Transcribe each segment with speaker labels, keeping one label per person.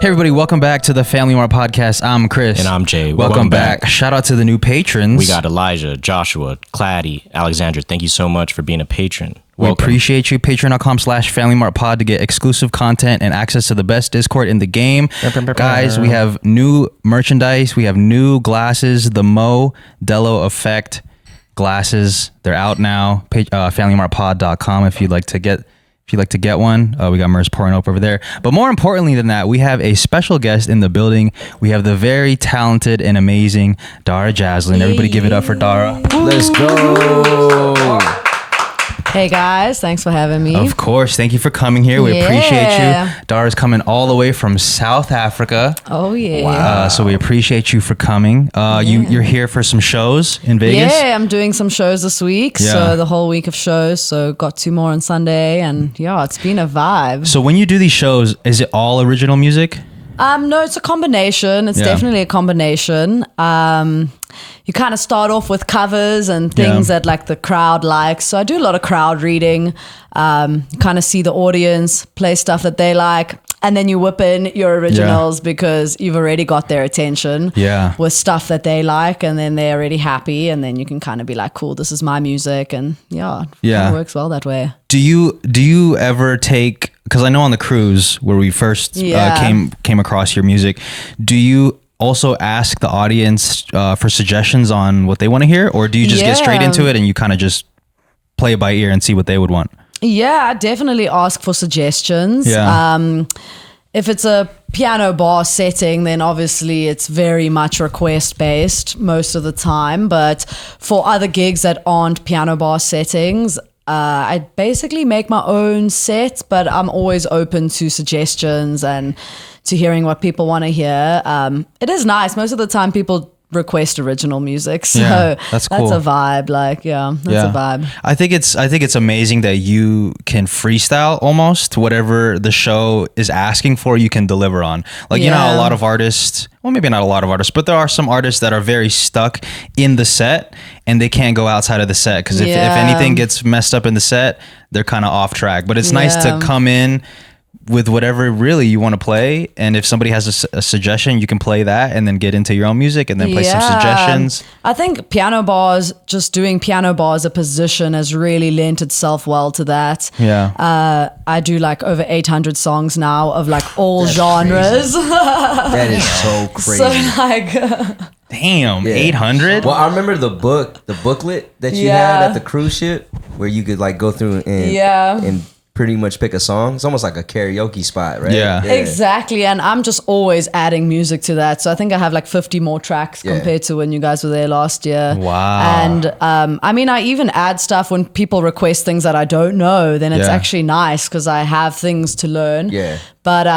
Speaker 1: Hey everybody, welcome back to the Family Mart Podcast. I'm Chris.
Speaker 2: And I'm Jay.
Speaker 1: Welcome back. Shout out to the new patrons.
Speaker 2: We got Elijah, Joshua, Claddy, Alexandra. Thank you so much for being a patron.
Speaker 1: We appreciate you. Patreon.com/FamilyMartPod to get exclusive content and access to the best Discord in the game. Guys, we have new merchandise. We have new glasses. The Modelo Effect glasses. They're out now. FamilyMartPod.com if you'd like to get one. We got Merz pouring up over there. But more importantly than that, we have a special guest in the building. We have the very talented and amazing Dara Jazzlyn. Everybody give it up for Dara.
Speaker 3: Let's go.
Speaker 4: Hey guys, thanks for having me.
Speaker 1: Of course. Thank you for coming here. We appreciate you. Dara's coming all the way from South Africa.
Speaker 4: Oh yeah. Wow.
Speaker 1: So we appreciate you for coming. You're here for some shows in Vegas?
Speaker 4: Yeah, I'm doing some shows this week. Yeah. So the whole week of shows. So got 2 more on Sunday, and yeah, it's been a vibe.
Speaker 1: So when you do these shows, is it all original music?
Speaker 4: No, it's a combination. It's definitely a combination. You kind of start off with covers and things that like the crowd likes. So I do a lot of crowd reading, kind of see the audience, play stuff that they like. And then you whip in your originals because you've already got their attention with stuff that they like. And then they're already happy. And then you can kind of be like, cool, this is my music. And it works well that way.
Speaker 1: Do you ever take, because I know on the cruise where we first came across your music, do you also ask the audience for suggestions on what they want to hear, or do you just get straight into it and you kind of just play it by ear and see what they would want?
Speaker 4: Yeah, I definitely ask for suggestions.
Speaker 1: Yeah.
Speaker 4: If it's a piano bar setting, then obviously it's very much request based most of the time. But for other gigs that aren't piano bar settings, I basically make my own set, but I'm always open to suggestions and to hearing what people want to hear. It is nice. Most of the time people request original music, so
Speaker 1: that's cool.
Speaker 4: That's a vibe. That's a vibe.
Speaker 1: I think it's amazing that you can freestyle almost whatever the show is asking for, you can deliver on. You know, a lot of artists, well, maybe not a lot of artists, but there are some artists that are very stuck in the set and they can't go outside of the set because if anything gets messed up in the set, they're kind of off track. But it's nice to come in with whatever really you want to play, and if somebody has a suggestion, you can play that and then get into your own music and then play some suggestions.
Speaker 4: I think just doing piano bars a position has really lent itself well to that. I do like over 800 songs now of like all genres.
Speaker 3: That is so crazy.
Speaker 4: So
Speaker 1: damn, 800.
Speaker 3: Well, I remember the booklet that you had at the cruise ship where you could like go through and pretty much pick a song. It's almost like a karaoke spot, right?
Speaker 1: Yeah.
Speaker 4: Exactly. And I'm just always adding music to that. So I think I have like 50 more tracks compared to when you guys were there last year.
Speaker 1: Wow.
Speaker 4: And I even add stuff when people request things that I don't know, then it's actually nice because I have things to learn.
Speaker 3: Yeah.
Speaker 4: But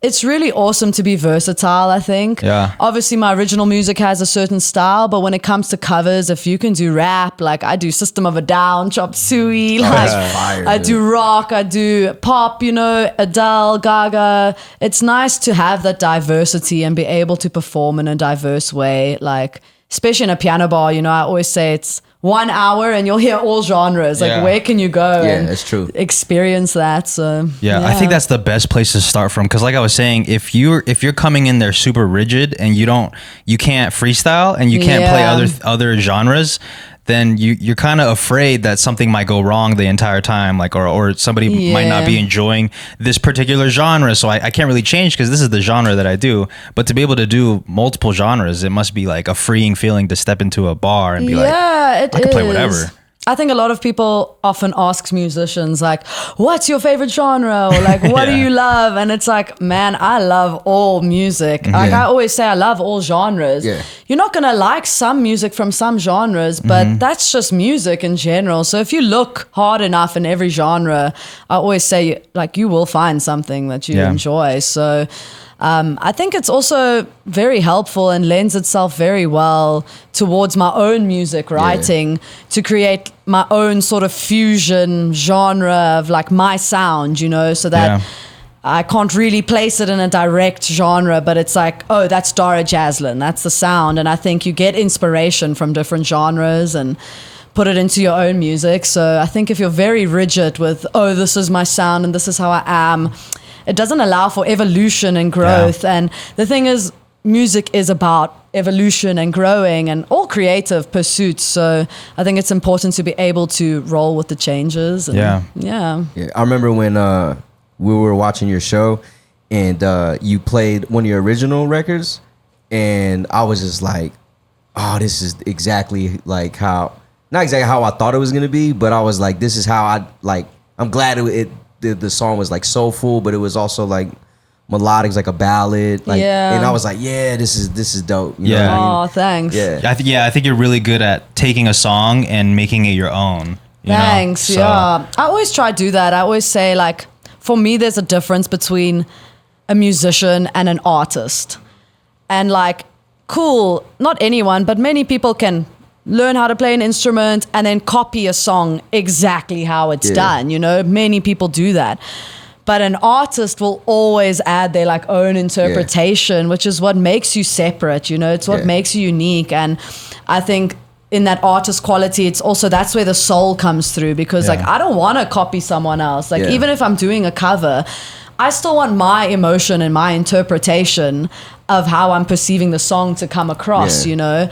Speaker 4: it's really awesome to be versatile, I think.
Speaker 1: Yeah.
Speaker 4: Obviously, my original music has a certain style, but when it comes to covers, if you can do rap, like I do System of a Down, Chop Suey, I do rock, I do pop, Adele, Gaga. It's nice to have that diversity and be able to perform in a diverse way, like especially in a piano bar. I always say it's 1 hour and you'll hear all genres. Where can you go and
Speaker 3: that's true.
Speaker 4: experience that? So
Speaker 1: I think that's the best place to start from, because like I was saying, if you're coming in there super rigid and you can't freestyle and you can't play other genres, then you're kind of afraid that something might go wrong the entire time, or somebody might not be enjoying this particular genre, so I can't really change because this is the genre that I do. But to be able to do multiple genres, it must be like a freeing feeling to step into a bar and be like, I can play whatever.
Speaker 4: I think a lot of people often ask musicians like, what's your favorite genre? Or like, what do you love? And it's like, man, I love all music. Like I always say, I love all genres. Yeah. You're not going to like some music from some genres, but that's just music in general. So if you look hard enough in every genre, I always say like you will find something that you enjoy. So I think it's also very helpful and lends itself very well towards my own music writing to create my own sort of fusion genre of like my sound, so that I can't really place it in a direct genre, but it's like, oh, that's Dara Jazzlyn, that's the sound. And I think you get inspiration from different genres and put it into your own music. So I think if you're very rigid with, oh, this is my sound and this is how I am, it doesn't allow for evolution and growth. And the thing is, music is about evolution and growing and all creative pursuits. So I think it's important to be able to roll with the changes. And yeah.
Speaker 3: I remember when we were watching your show and you played one of your original records, and I was just like, oh, this is exactly like how, not exactly how I thought it was going to be, but I was like, this is how I'm glad the song was like soulful, but it was also like melodic, like a ballad, like, and I was like, yeah, this is dope. You know what I mean?
Speaker 4: Thanks.
Speaker 1: I think you're really good at taking a song and making it your own.
Speaker 4: Thanks. So. Yeah, I always try to do that. I always say, like, for me, there's a difference between a musician and an artist, and like, cool, not anyone, but many people can learn how to play an instrument and then copy a song exactly how it's done. You know, many people do that. But an artist will always add their like own interpretation, which is what makes you separate, you know, it's what makes you unique. And I think in that artist quality, it's also, that's where the soul comes through, because like, I don't want to copy someone else. Like even if I'm doing a cover, I still want my emotion and my interpretation of how I'm perceiving the song to come across, you know?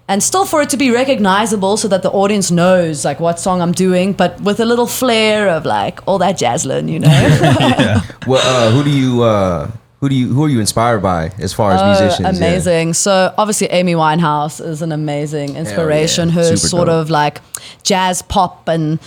Speaker 4: And still for it to be recognizable so that the audience knows like what song I'm doing, but with a little flair of like all that Jazzlyn, you know?
Speaker 3: Well, who are you inspired by as far as musicians?
Speaker 4: Amazing. So obviously Amy Winehouse is an amazing inspiration. Her
Speaker 3: Super
Speaker 4: sort
Speaker 3: dope.
Speaker 4: of like jazz pop and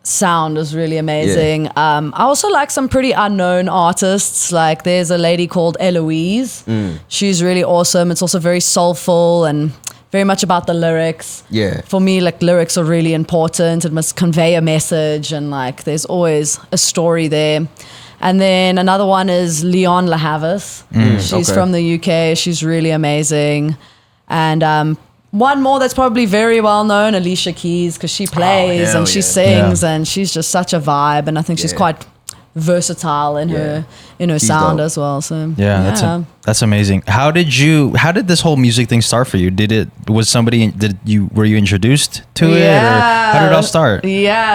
Speaker 4: sound is really amazing. I also like some pretty unknown artists. Like there's a lady called Eloise. She's really awesome. It's also very soulful and very much about the lyrics. For me, like lyrics are really important. It must convey a message, and like there's always a story there. And then another one is Leon LaHavis. She's from the UK. She's really amazing. And one more that's probably very well known, Alicia Keys, because she plays and she sings and she's just such a vibe. And I think she's quite versatile in her sound
Speaker 3: dope.
Speaker 4: As well. So
Speaker 1: that's amazing. How did this whole music thing start for you? Were you introduced to it, or how did it all start?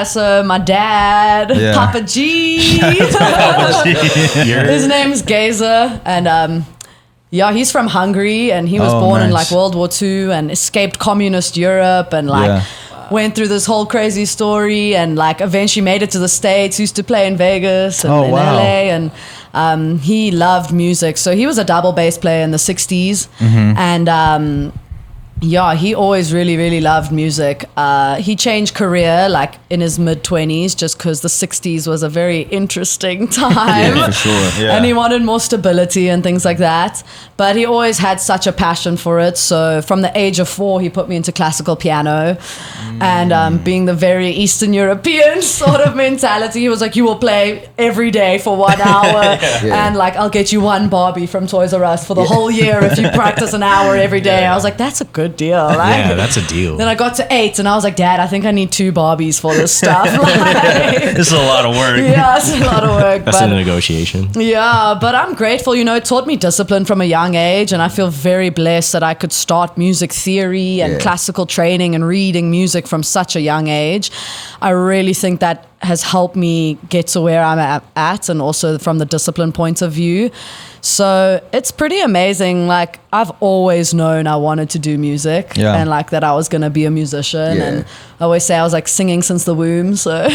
Speaker 4: So my dad, Papa G, his name's Gazer, and he's from Hungary, and he was born in like World War II and escaped communist Europe, and like went through this whole crazy story, and like eventually made it to the States. He used to play in Vegas and in LA, and he loved music. So he was a double bass player in the 60s, and he always really, really loved music. He changed career like in his mid-20s just because the 60s was a very interesting time.
Speaker 3: For sure.
Speaker 4: And he wanted more stability and things like that. But he always had such a passion for it. So from the age of 4, he put me into classical piano. And being the very Eastern European sort of mentality, he was like, you will play every day for 1 hour. And like, I'll get you 1 Barbie from Toys R Us for the whole year if you practice an hour every day. I was like, that's a good deal. Like,
Speaker 2: that's a deal.
Speaker 4: Then I got to 8 and I was like, Dad, I think I need 2 Barbies for this stuff.
Speaker 1: This is a lot of work.
Speaker 4: It's a lot of work.
Speaker 2: That's a negotiation.
Speaker 4: But I'm grateful. You know, it taught me discipline from a young age, and I feel very blessed that I could start music theory and classical training and reading music from such a young age. I really think that has helped me get to where I'm at, and also from the discipline point of view. So it's pretty amazing. Like, I've always known I wanted to do music and like that I was going to be a musician. And I always say I was like singing since the womb. So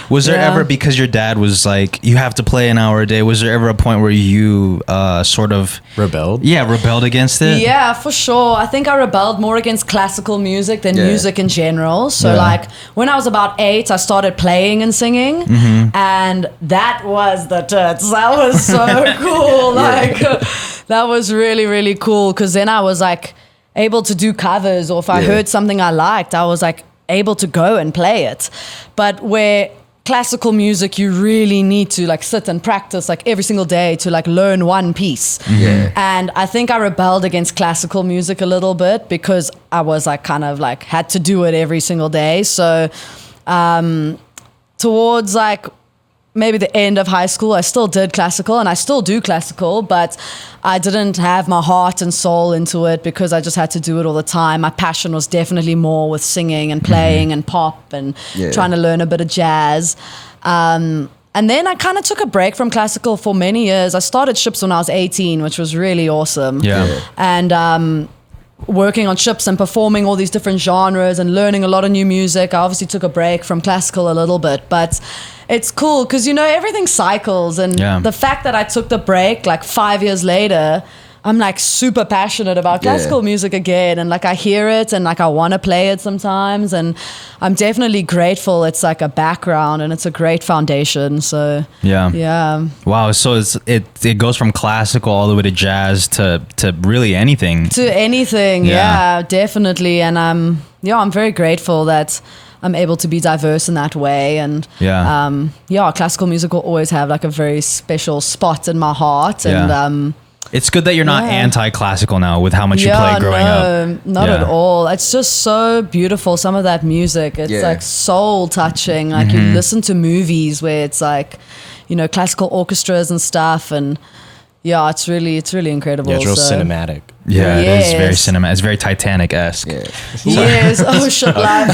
Speaker 1: was there ever, because your dad was like, you have to play an hour a day, was there ever a point where you sort of
Speaker 2: rebelled?
Speaker 1: Rebelled against it?
Speaker 4: Yeah, for sure. I think I rebelled more against classical music than music in general. So like when I was about 8, I started playing and singing, and that was the tits. That was so cool. Like that was really, really cool, because then I was like able to do covers, or if I heard something I liked, I was like able to go and play it. But where classical music, you really need to like sit and practice like every single day to like learn one piece. And I think I rebelled against classical music a little bit because I was like kind of like had to do it every single day. So towards like maybe the end of high school, I still did classical, and I still do classical, but I didn't have my heart and soul into it because I just had to do it all the time. My passion was definitely more with singing and playing and pop and trying to learn a bit of jazz. And then I kind of took a break from classical for many years. I started ships when I was 18, which was really awesome.
Speaker 1: Yeah.
Speaker 4: And working on ships and performing all these different genres and learning a lot of new music. I obviously took a break from classical a little bit, but it's cool because, everything cycles. And the fact that I took the break like 5 years later, I'm like super passionate about classical music again, and like I hear it and like I want to play it sometimes, and I'm definitely grateful. It's like a background and it's a great foundation. So yeah.
Speaker 1: Wow. So it goes from classical all the way to jazz to really anything.
Speaker 4: To anything, yeah, definitely. And I'm very grateful that I'm able to be diverse in that way. And classical music will always have like a very special spot in my heart. And
Speaker 1: it's good that you're not anti-classical now with how much you played growing up.
Speaker 4: Not at all. It's just so beautiful. Some of that music, it's like soul touching. Like you listen to movies where it's like, classical orchestras and stuff, and it's really incredible.
Speaker 2: Yeah, it's real cinematic.
Speaker 1: Yeah, it is very cinematic. It's very Titanic-esque.
Speaker 4: Yeah. Yes. Oh, shut live.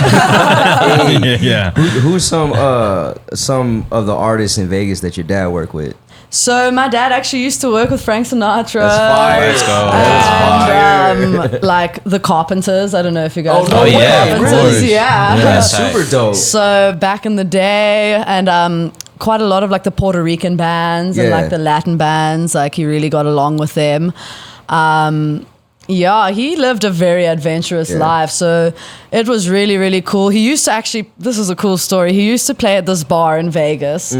Speaker 1: Yeah.
Speaker 3: Who's some of the artists in Vegas that your dad worked with?
Speaker 4: So my dad actually used to work with Frank Sinatra.
Speaker 3: That's fire.
Speaker 2: Let's go.
Speaker 4: And like the Carpenters. I don't know if you guys know
Speaker 3: no
Speaker 4: the
Speaker 3: way,
Speaker 4: Carpenters. Yeah.
Speaker 3: That's super dope.
Speaker 4: So back in the day, and quite a lot of like the Puerto Rican bands and like the Latin bands. Like he really got along with them. He lived a very adventurous life. So it was really, really cool. He used to actually, this is a cool story. He used to play at this bar in Vegas,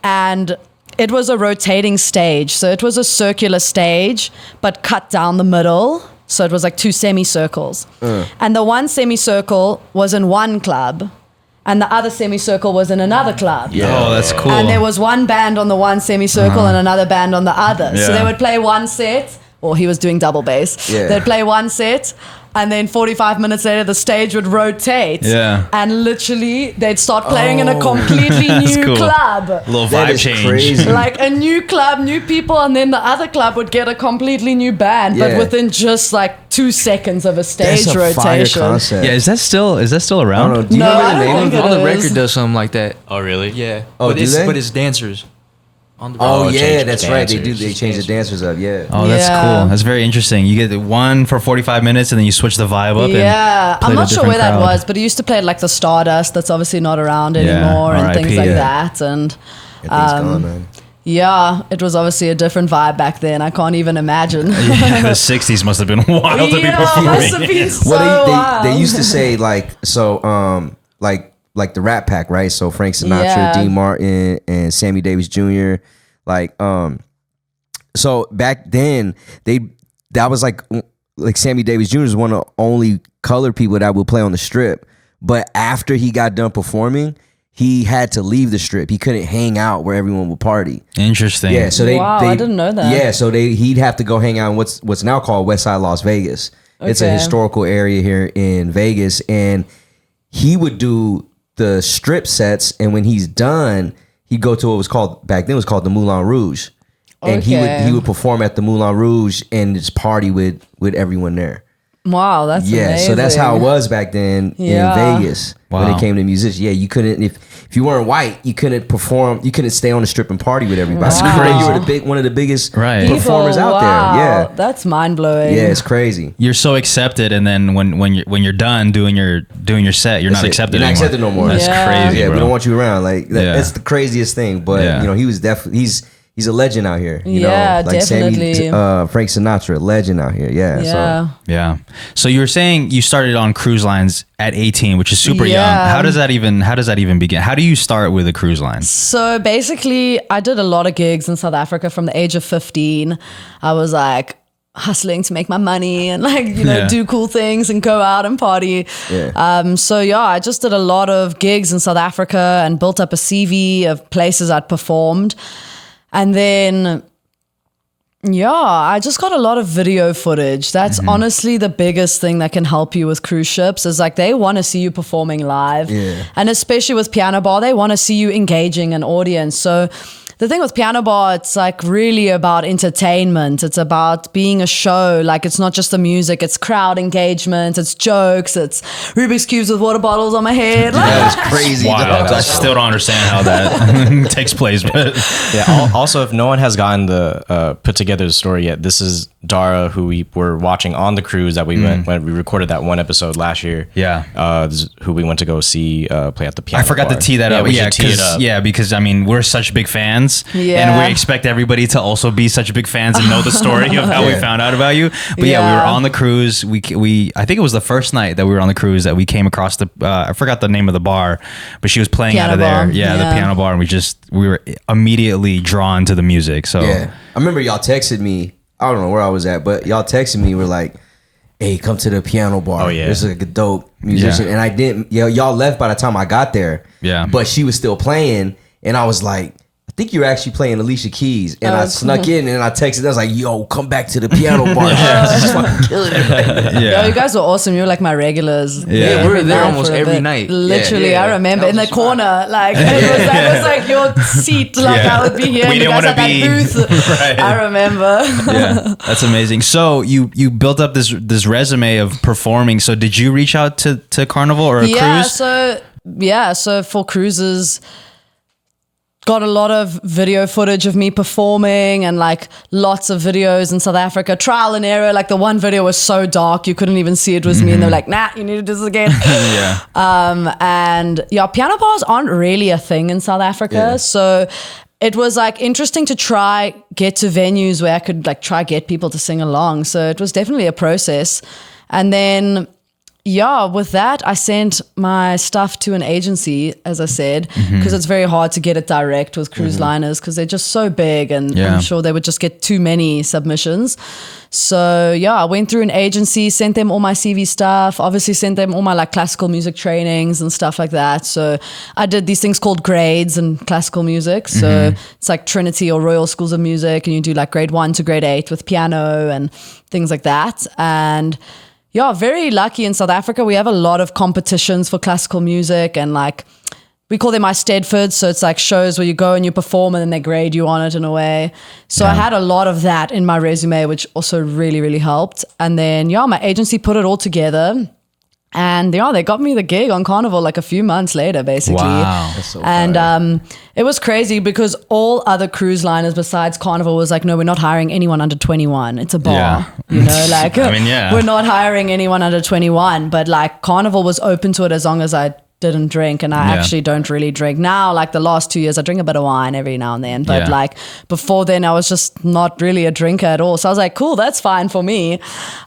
Speaker 4: and it was a rotating stage. So it was a circular stage, but cut down the middle. So it was like two semicircles. And the one semicircle was in one club, and the other semicircle was in another club.
Speaker 1: Yeah. Oh, that's cool.
Speaker 4: And there was one band on the one semicircle and another band on the other. So they would play one set, or he was doing double bass. Yeah. They'd play one set, and then 45 minutes later, the stage would rotate. Yeah. And literally, they'd start playing in a completely new club.
Speaker 1: A little vibe change.
Speaker 3: Crazy.
Speaker 4: Like a new club, new people, and then the other club would get a completely new band, but within just like 2 seconds of a stage rotation.
Speaker 1: Yeah, is that still around?
Speaker 3: I don't know. Do you remember the name of it?
Speaker 5: On the record does something like that.
Speaker 2: Oh, really?
Speaker 5: Yeah.
Speaker 3: Oh,
Speaker 5: but
Speaker 3: it's
Speaker 5: dancers. On the
Speaker 3: that's right. They change the dancers up. Yeah.
Speaker 1: Oh, that's cool. That's very interesting. You get the one for 45 minutes and then you switch the vibe up.
Speaker 4: Yeah, I'm not sure where that was, but he used to play at like the Stardust. That's obviously not around anymore, and things like that. And
Speaker 3: gone, man.
Speaker 4: Yeah, it was obviously a different vibe back then. I can't even imagine.
Speaker 1: The 60s must have been wild to be performing.
Speaker 4: Must have been so wild.
Speaker 3: They used to say like the Rat Pack, right? So Frank Sinatra, Dean Martin, and Sammy Davis Jr. So back then that was like Sammy Davis Jr. is one of the only colored people that would play on the Strip. But after he got done performing, he had to leave the Strip. He couldn't hang out where everyone would party.
Speaker 1: Interesting.
Speaker 3: Yeah, so
Speaker 4: I didn't know that.
Speaker 3: Yeah, so he'd have to go hang out in what's now called West Side Las Vegas. Okay. It's a historical area here in Vegas, and he would do the Strip sets, and when he's done, he'd go to what was called back then the Moulin Rouge, and he would perform at the Moulin Rouge and just party with everyone there.
Speaker 4: Wow, that's amazing.
Speaker 3: So that's how it was back then in Vegas when it came to musicians. Yeah, you couldn't if you weren't white, you couldn't perform. You couldn't stay on the Strip and party with everybody.
Speaker 1: That's crazy.
Speaker 3: You were one of the biggest performers out there. Yeah,
Speaker 4: that's mind blowing.
Speaker 3: Yeah, it's crazy.
Speaker 1: You're so accepted, and then when you're done doing your set, you're not accepted.
Speaker 3: You're not accepted no more.
Speaker 1: That's crazy.
Speaker 3: Yeah,
Speaker 1: bro.
Speaker 3: we don't want you around. Like that's the craziest thing. But he was definitely he's a legend out here. You know, like
Speaker 4: definitely.
Speaker 3: Frank Sinatra, legend out here. Yeah.
Speaker 1: So you were saying you started on cruise lines at 18, which is super young. How does that even begin? How do you start with a cruise line?
Speaker 4: So basically, I did a lot of gigs in South Africa from the age of 15. I was like hustling to make my money and do cool things and go out and party. I just did a lot of gigs in South Africa and built up a CV of places I'd performed. And then, I just got a lot of video footage. That's honestly the biggest thing that can help you with cruise ships is like they want to see you performing live. Yeah. And especially with Piano Bar, they want to see you engaging an audience. So the thing with Piano Bar, it's like really about entertainment. It's about being a show. Like it's not just the music, it's crowd engagement, it's jokes, it's Rubik's Cubes with water bottles on my head.
Speaker 3: That was crazy.
Speaker 1: Wild. I still don't understand how that takes place, but
Speaker 2: Also, if no one has gotten the put together the story yet, this is Dara, who we were watching on the cruise that we went when we recorded that one episode last year.
Speaker 1: Yeah.
Speaker 2: This is who we went to go see play at the piano
Speaker 1: I forgot
Speaker 2: bar.
Speaker 1: to tee that up.
Speaker 2: We should tee it up.
Speaker 1: Because I mean we're such big fans,
Speaker 4: Yeah.
Speaker 1: and we expect everybody to also be such big fans and know the story of how we found out about you. But yeah, we were on the cruise. We I think it was the first night that we were on the cruise that we came across the I forgot the name of the bar, but she was playing
Speaker 4: Piano
Speaker 1: out of there.
Speaker 4: bar.
Speaker 1: Yeah, the piano bar, and we were immediately drawn to the music. So
Speaker 3: Yeah, I remember y'all texted me. I don't know where I was at, but y'all texted me. Were like, "Hey, come to the piano bar.
Speaker 2: Oh, yeah.
Speaker 3: This is like a dope musician."
Speaker 1: Yeah.
Speaker 3: And I didn't. Y'all left by the time I got there.
Speaker 1: Yeah.
Speaker 3: but she was still playing, and I was like, I think you're actually playing Alicia Keys. And I snuck in and I texted. I was like, yo, come back to the piano bar. She's fucking killing it right now.
Speaker 4: Yo, you guys were awesome. You were like my regulars.
Speaker 1: Yeah,
Speaker 5: we were there
Speaker 4: Mad
Speaker 5: almost
Speaker 4: for a
Speaker 5: every
Speaker 4: bit.
Speaker 5: night.
Speaker 4: Literally,
Speaker 3: Yeah.
Speaker 4: I remember
Speaker 5: That
Speaker 4: in the
Speaker 5: was
Speaker 4: corner, like it was like your seat. Like
Speaker 1: Yeah.
Speaker 4: I would be here.
Speaker 1: We
Speaker 4: and you
Speaker 1: didn't
Speaker 4: guys
Speaker 1: wanna
Speaker 4: had that
Speaker 1: be-
Speaker 4: booth.
Speaker 1: Right.
Speaker 4: I remember.
Speaker 1: yeah, that's amazing. So you built up this resume of performing. So did you reach out to Carnival or a cruise?
Speaker 4: So for cruises, got a lot of video footage of me performing and like lots of videos in South Africa, trial and error. Like the one video was so dark you couldn't even see it was me, and they're like, nah, you need to do this again.
Speaker 1: Yeah.
Speaker 4: And yeah, piano bars aren't really a thing in South Africa.
Speaker 3: Yeah.
Speaker 4: So it was like interesting to try get to venues where I could like try get people to sing along. So it was definitely a process. And then yeah, with that, I sent my stuff to an agency, as I said, because it's very hard to get it direct with cruise liners because they're just so big, and
Speaker 1: Yeah.
Speaker 4: I'm sure they would just get too many submissions. So yeah, I went through an agency, sent them all my CV stuff, obviously sent them all my like classical music trainings and stuff like that. So I did these things called grades in classical music. So it's like Trinity or Royal Schools of Music, and you do like grade 1 to grade 8 with piano and things like that. And yeah, very lucky in South Africa. We have a lot of competitions for classical music, and like we call them Steadfords. So it's like shows where you go and you perform and then they grade you on it in a way. So I had a lot of that in my resume, which also really, really helped. And then yeah, my agency put it all together. And yeah, they got me the gig on Carnival like a few months later, basically.
Speaker 1: Wow.
Speaker 3: That's so
Speaker 4: And
Speaker 3: fire.
Speaker 4: it was crazy because all other cruise liners besides Carnival was like, no, we're not hiring anyone under 21. It's a bar,
Speaker 1: Yeah.
Speaker 4: you know, like
Speaker 1: I mean, yeah.
Speaker 4: we're not hiring anyone under 21. But like Carnival was open to it as long as I didn't drink, and I
Speaker 1: Yeah.
Speaker 4: actually don't really drink now. Like the last 2 years, I drink a bit of wine every now and then, but
Speaker 1: Yeah.
Speaker 4: like before then, I was just not really a drinker at all. So I was like, cool, that's fine for me.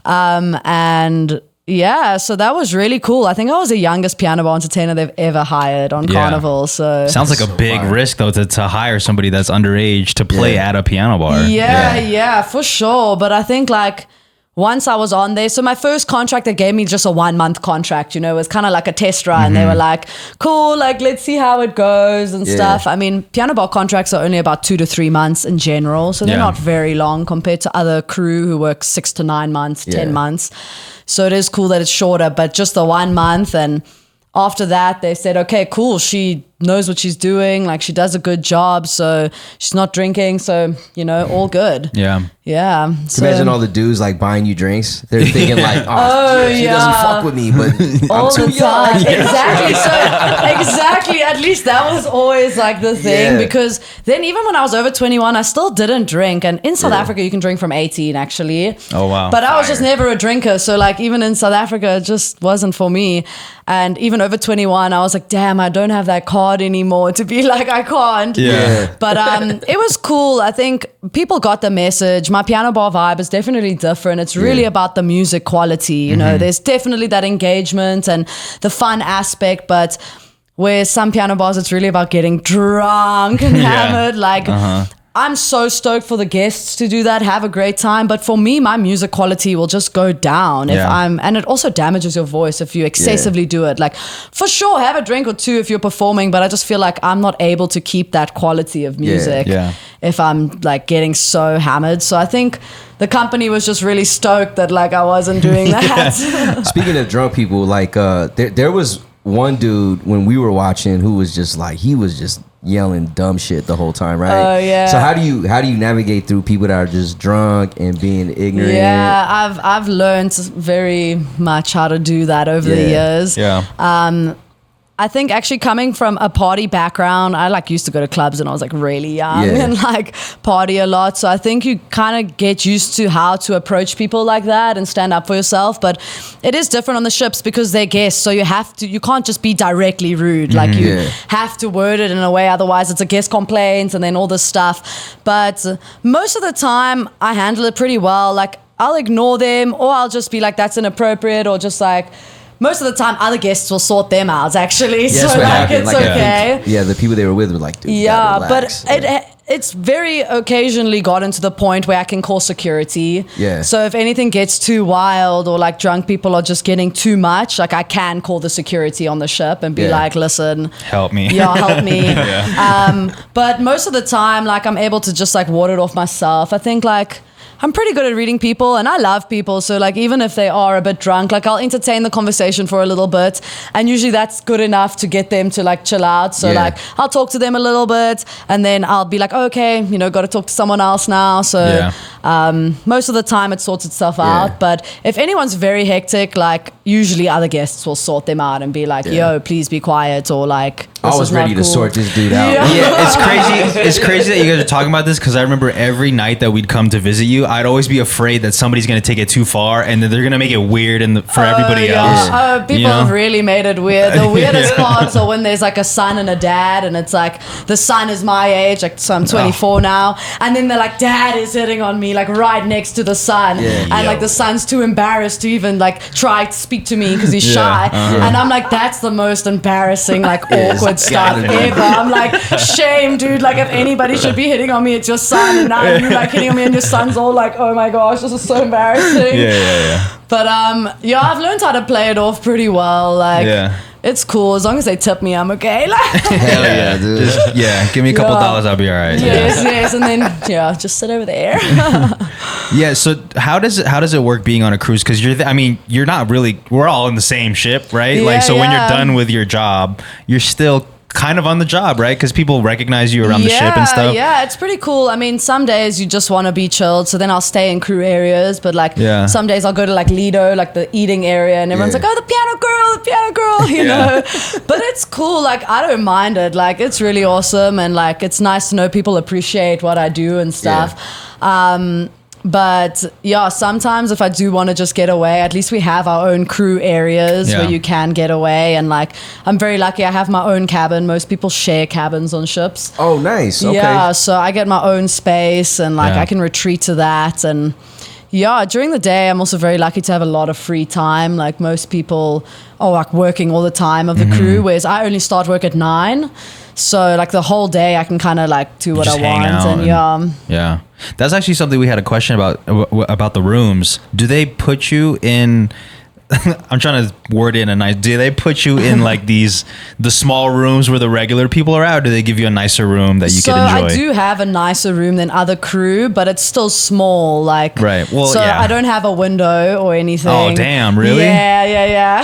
Speaker 4: And yeah, so that was really cool. I think I was the youngest piano bar entertainer they've ever hired on
Speaker 1: Yeah.
Speaker 4: Carnival. So
Speaker 1: Sounds like a big risk though to hire somebody that's underage to play at a piano bar.
Speaker 4: yeah, for sure. But I think like once I was on there, so my first contract, they gave me just a 1 month contract, you know, it was kind of like a test run. They were like, cool, like let's see how it goes and stuff. I mean, piano bar contracts are only about 2 to 3 months in general. So they're
Speaker 1: Yeah.
Speaker 4: not very long compared to other crew who work 6 to 9 months, 10 months. So it is cool that it's shorter, but just the 1 month. And after that, they said, okay, cool. She knows what she's doing. Like she does a good job. So she's not drinking. So, you know, all good.
Speaker 1: Yeah.
Speaker 4: Yeah. So,
Speaker 3: Imagine all the dudes like buying you drinks. They're thinking like, oh, she doesn't fuck with me, but
Speaker 4: all
Speaker 3: I'm too
Speaker 4: the time.
Speaker 3: young.
Speaker 4: Exactly. So exactly. At least that was always like the thing,
Speaker 3: Yeah.
Speaker 4: because then even when I was over 21, I still didn't drink. And in South Africa, you can drink from 18 actually.
Speaker 1: Oh, wow.
Speaker 4: But I was just never a drinker. So like even in South Africa, it just wasn't for me. And even over 21, I was like, damn, I don't have that card anymore to be like, I can't.
Speaker 1: Yeah.
Speaker 4: But it was cool. I think people got the message. My piano bar vibe is definitely different. It's really about the music quality. You know, there's definitely that engagement and the fun aspect, but where some piano bars, it's really about getting drunk and hammered. Like, I'm so stoked for the guests to do that, have a great time. But for me, my music quality will just go down if and it also damages your voice if you excessively do it. Like, for sure, have a drink or two if you're performing, but I just feel like I'm not able to keep that quality of music if I'm like getting so hammered. So I think the company was just really stoked that like I wasn't doing that.
Speaker 3: Speaking of drunk people, like there was one dude when we were watching who was just like, he was just yelling dumb shit the whole time, right?
Speaker 4: Oh yeah.
Speaker 3: So how do you navigate through people that are just drunk and being ignorant?
Speaker 4: Yeah, I've learned very much how to do that over the years.
Speaker 1: Yeah.
Speaker 4: I think actually coming from a party background, I used to go to clubs when I was really young and party a lot. So I think you kind of get used to how to approach people like that and stand up for yourself. But it is different on the ships because they're guests. So you can't just be directly rude. You have to word it in a way. Otherwise it's a guest complaint and then all this stuff. But most of the time I handle it pretty well. I'll ignore them or I'll just be that's inappropriate or just most of the time, other guests will sort them out, actually.
Speaker 3: Yeah,
Speaker 4: so, it's okay.
Speaker 3: The people they were with were dude,
Speaker 4: yeah,
Speaker 3: relax.
Speaker 4: But it's very occasionally gotten to the point where I can call security.
Speaker 3: Yeah.
Speaker 4: So if anything gets too wild or drunk people are just getting too much, I can call the security on the ship and be listen.
Speaker 1: Help me.
Speaker 4: Yeah, help me. But most of the time, I'm able to just ward it off myself. I think I'm pretty good at reading people and I love people. So even if they are a bit drunk, I'll entertain the conversation for a little bit. And usually that's good enough to get them to chill out. So I'll talk to them a little bit and then I'll be okay, got to talk to someone else now. So most of the time it sorts itself out. But if anyone's very hectic, usually other guests will sort them out and be yo, please be quiet or
Speaker 3: I was ready to sort this dude out.
Speaker 1: Yeah, it's crazy. It's crazy that you guys are talking about this because I remember every night that we'd come to visit you, I'd always be afraid that somebody's going to take it too far and that they're going to make it weird for everybody else.
Speaker 4: People have really made it weird. The weirdest parts are when there's a son and a dad and it's the son is my age, so I'm 24 now, and then they're dad is hitting on me right next to the son, and the son's too embarrassed to even try to speak to me because he's shy, and I'm that's the most embarrassing awkward stuff ever. I'm shame, dude. If anybody should be hitting on me, it's your son, and now you hitting on me, and your son's all oh my gosh, this is so embarrassing.
Speaker 1: Yeah.
Speaker 4: But I've learned how to play it off pretty well. It's cool as long as they tip me, I'm okay.
Speaker 3: Hell yeah, dude.
Speaker 1: Just, give me a couple dollars, I'll be all right.
Speaker 4: Yes, and then just sit over there.
Speaker 1: So how does it work being on a cruise? Because you're not really. We're all in the same ship, right? When you're done with your job, you're still kind of on the job, right? Because people recognize you around the ship and stuff.
Speaker 4: Yeah, it's pretty cool. Some days you just want to be chilled, so then I'll stay in crew areas. But some days I'll go to Lido, the eating area, and everyone's oh, the piano girl, you know. But it's cool. I don't mind it. It's really awesome, and it's nice to know people appreciate what I do and stuff. But sometimes if I do want to just get away, at least we have our own crew areas where you can get away. And I'm very lucky I have my own cabin. Most people share cabins on ships.
Speaker 3: Oh, nice. Okay.
Speaker 4: Yeah, so I get my own space and I can retreat to that. And during the day, I'm also very lucky to have a lot of free time. Most people are working all the time of the crew, whereas I only start work at 9. So the whole day I can kind of do what I want and
Speaker 1: that's actually something we had a question about the rooms. Do they put you in I'm trying to word it in a nice. Do they put you in the small rooms where the regular people are at, or do they give you a nicer room that you can enjoy?
Speaker 4: So I do have a nicer room than other crew, but it's still small.
Speaker 1: Right. Well,
Speaker 4: so I don't have a window or anything.
Speaker 1: Oh damn! Really?
Speaker 4: Yeah.
Speaker 3: Yeah,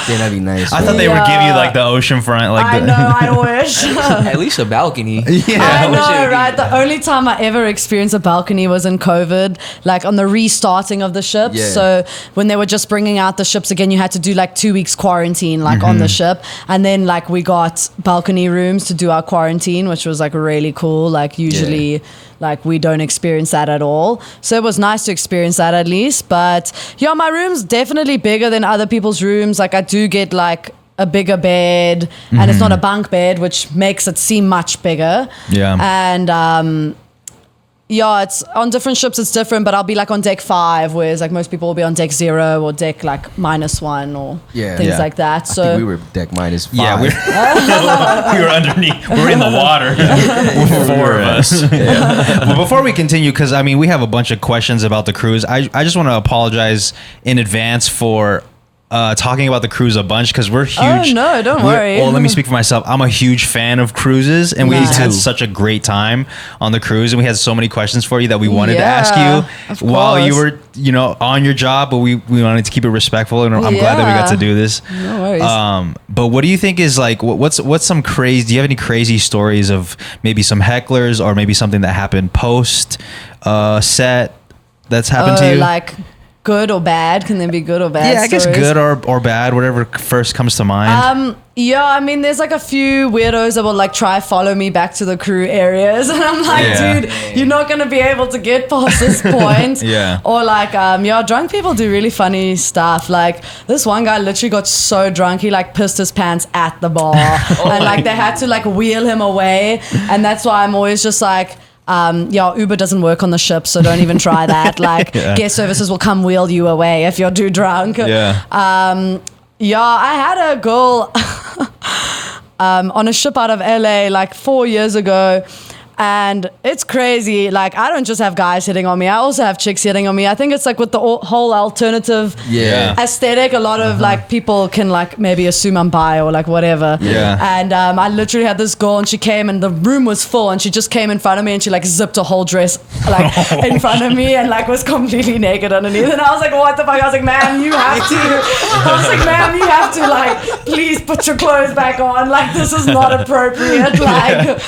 Speaker 3: that'd be nice.
Speaker 1: I thought they would give you the ocean front.
Speaker 4: I know. I wish.
Speaker 5: At least a balcony.
Speaker 1: Yeah.
Speaker 4: I know, right? The only time I ever experienced a balcony was in COVID, on the restarting of the ships.
Speaker 3: Yeah.
Speaker 4: So when they were just bringing out the ships again, you had to do 2 weeks quarantine on the ship, and then we got balcony rooms to do our quarantine, which was really cool. Usually we don't experience that at all, so it was nice to experience that at least. But my room's definitely bigger than other people's rooms. I do get a bigger bed, and it's not a bunk bed, which makes it seem much bigger. And it's on different ships, it's different, but I'll be on deck 5, whereas most people will be on deck 0 or deck -1 or things like that. So
Speaker 3: I think we were deck -5.
Speaker 1: Yeah, we were underneath. We were in the water. Four of us. But before we continue, because we have a bunch of questions about the cruise. I just want to apologize in advance for talking about the cruise a bunch because we're huge.
Speaker 4: Oh no, don't worry.
Speaker 1: Well, let me speak for myself. I'm a huge fan of cruises, and we had such a great time on the cruise, and we had so many questions for you that we wanted to ask you while you were, on your job, but we wanted to keep it respectful, and I'm glad that we got to do this.
Speaker 4: No worries.
Speaker 1: But what do you think is like? What's some crazy? Do you have any crazy stories of maybe some hecklers or maybe something that happened post set that's happened to you?
Speaker 4: Like good or bad? Can there be good or bad?
Speaker 1: Yeah, I guess good or bad, whatever first comes to mind.
Speaker 4: Yeah, I mean, there's like a few weirdos that will like try follow me back to the crew areas, and I'm like, dude, you're not gonna be able to get past this point. Or like, drunk people do really funny stuff. Like this one guy literally got so drunk he like pissed his pants at the bar, and like they had to like wheel him away, and that's why I'm always just like. Uber doesn't work on the ship, so don't even try that. Like, guest services will come wheel you away if you're too drunk. I had a girl on a ship out of LA like 4 years ago. And it's crazy. Like, I don't just have guys hitting on me. I also have chicks hitting on me. I think it's like with the whole alternative aesthetic, a lot of like people can like maybe assume I'm bi or like whatever. And I literally had this girl and she came and the room was full and she just came in front of me and she like zipped a whole dress like in front of me and like was completely naked underneath. And I was like, what the fuck? I was like, ma'am, you have to like, please put your clothes back on. Like, this is not appropriate. Like,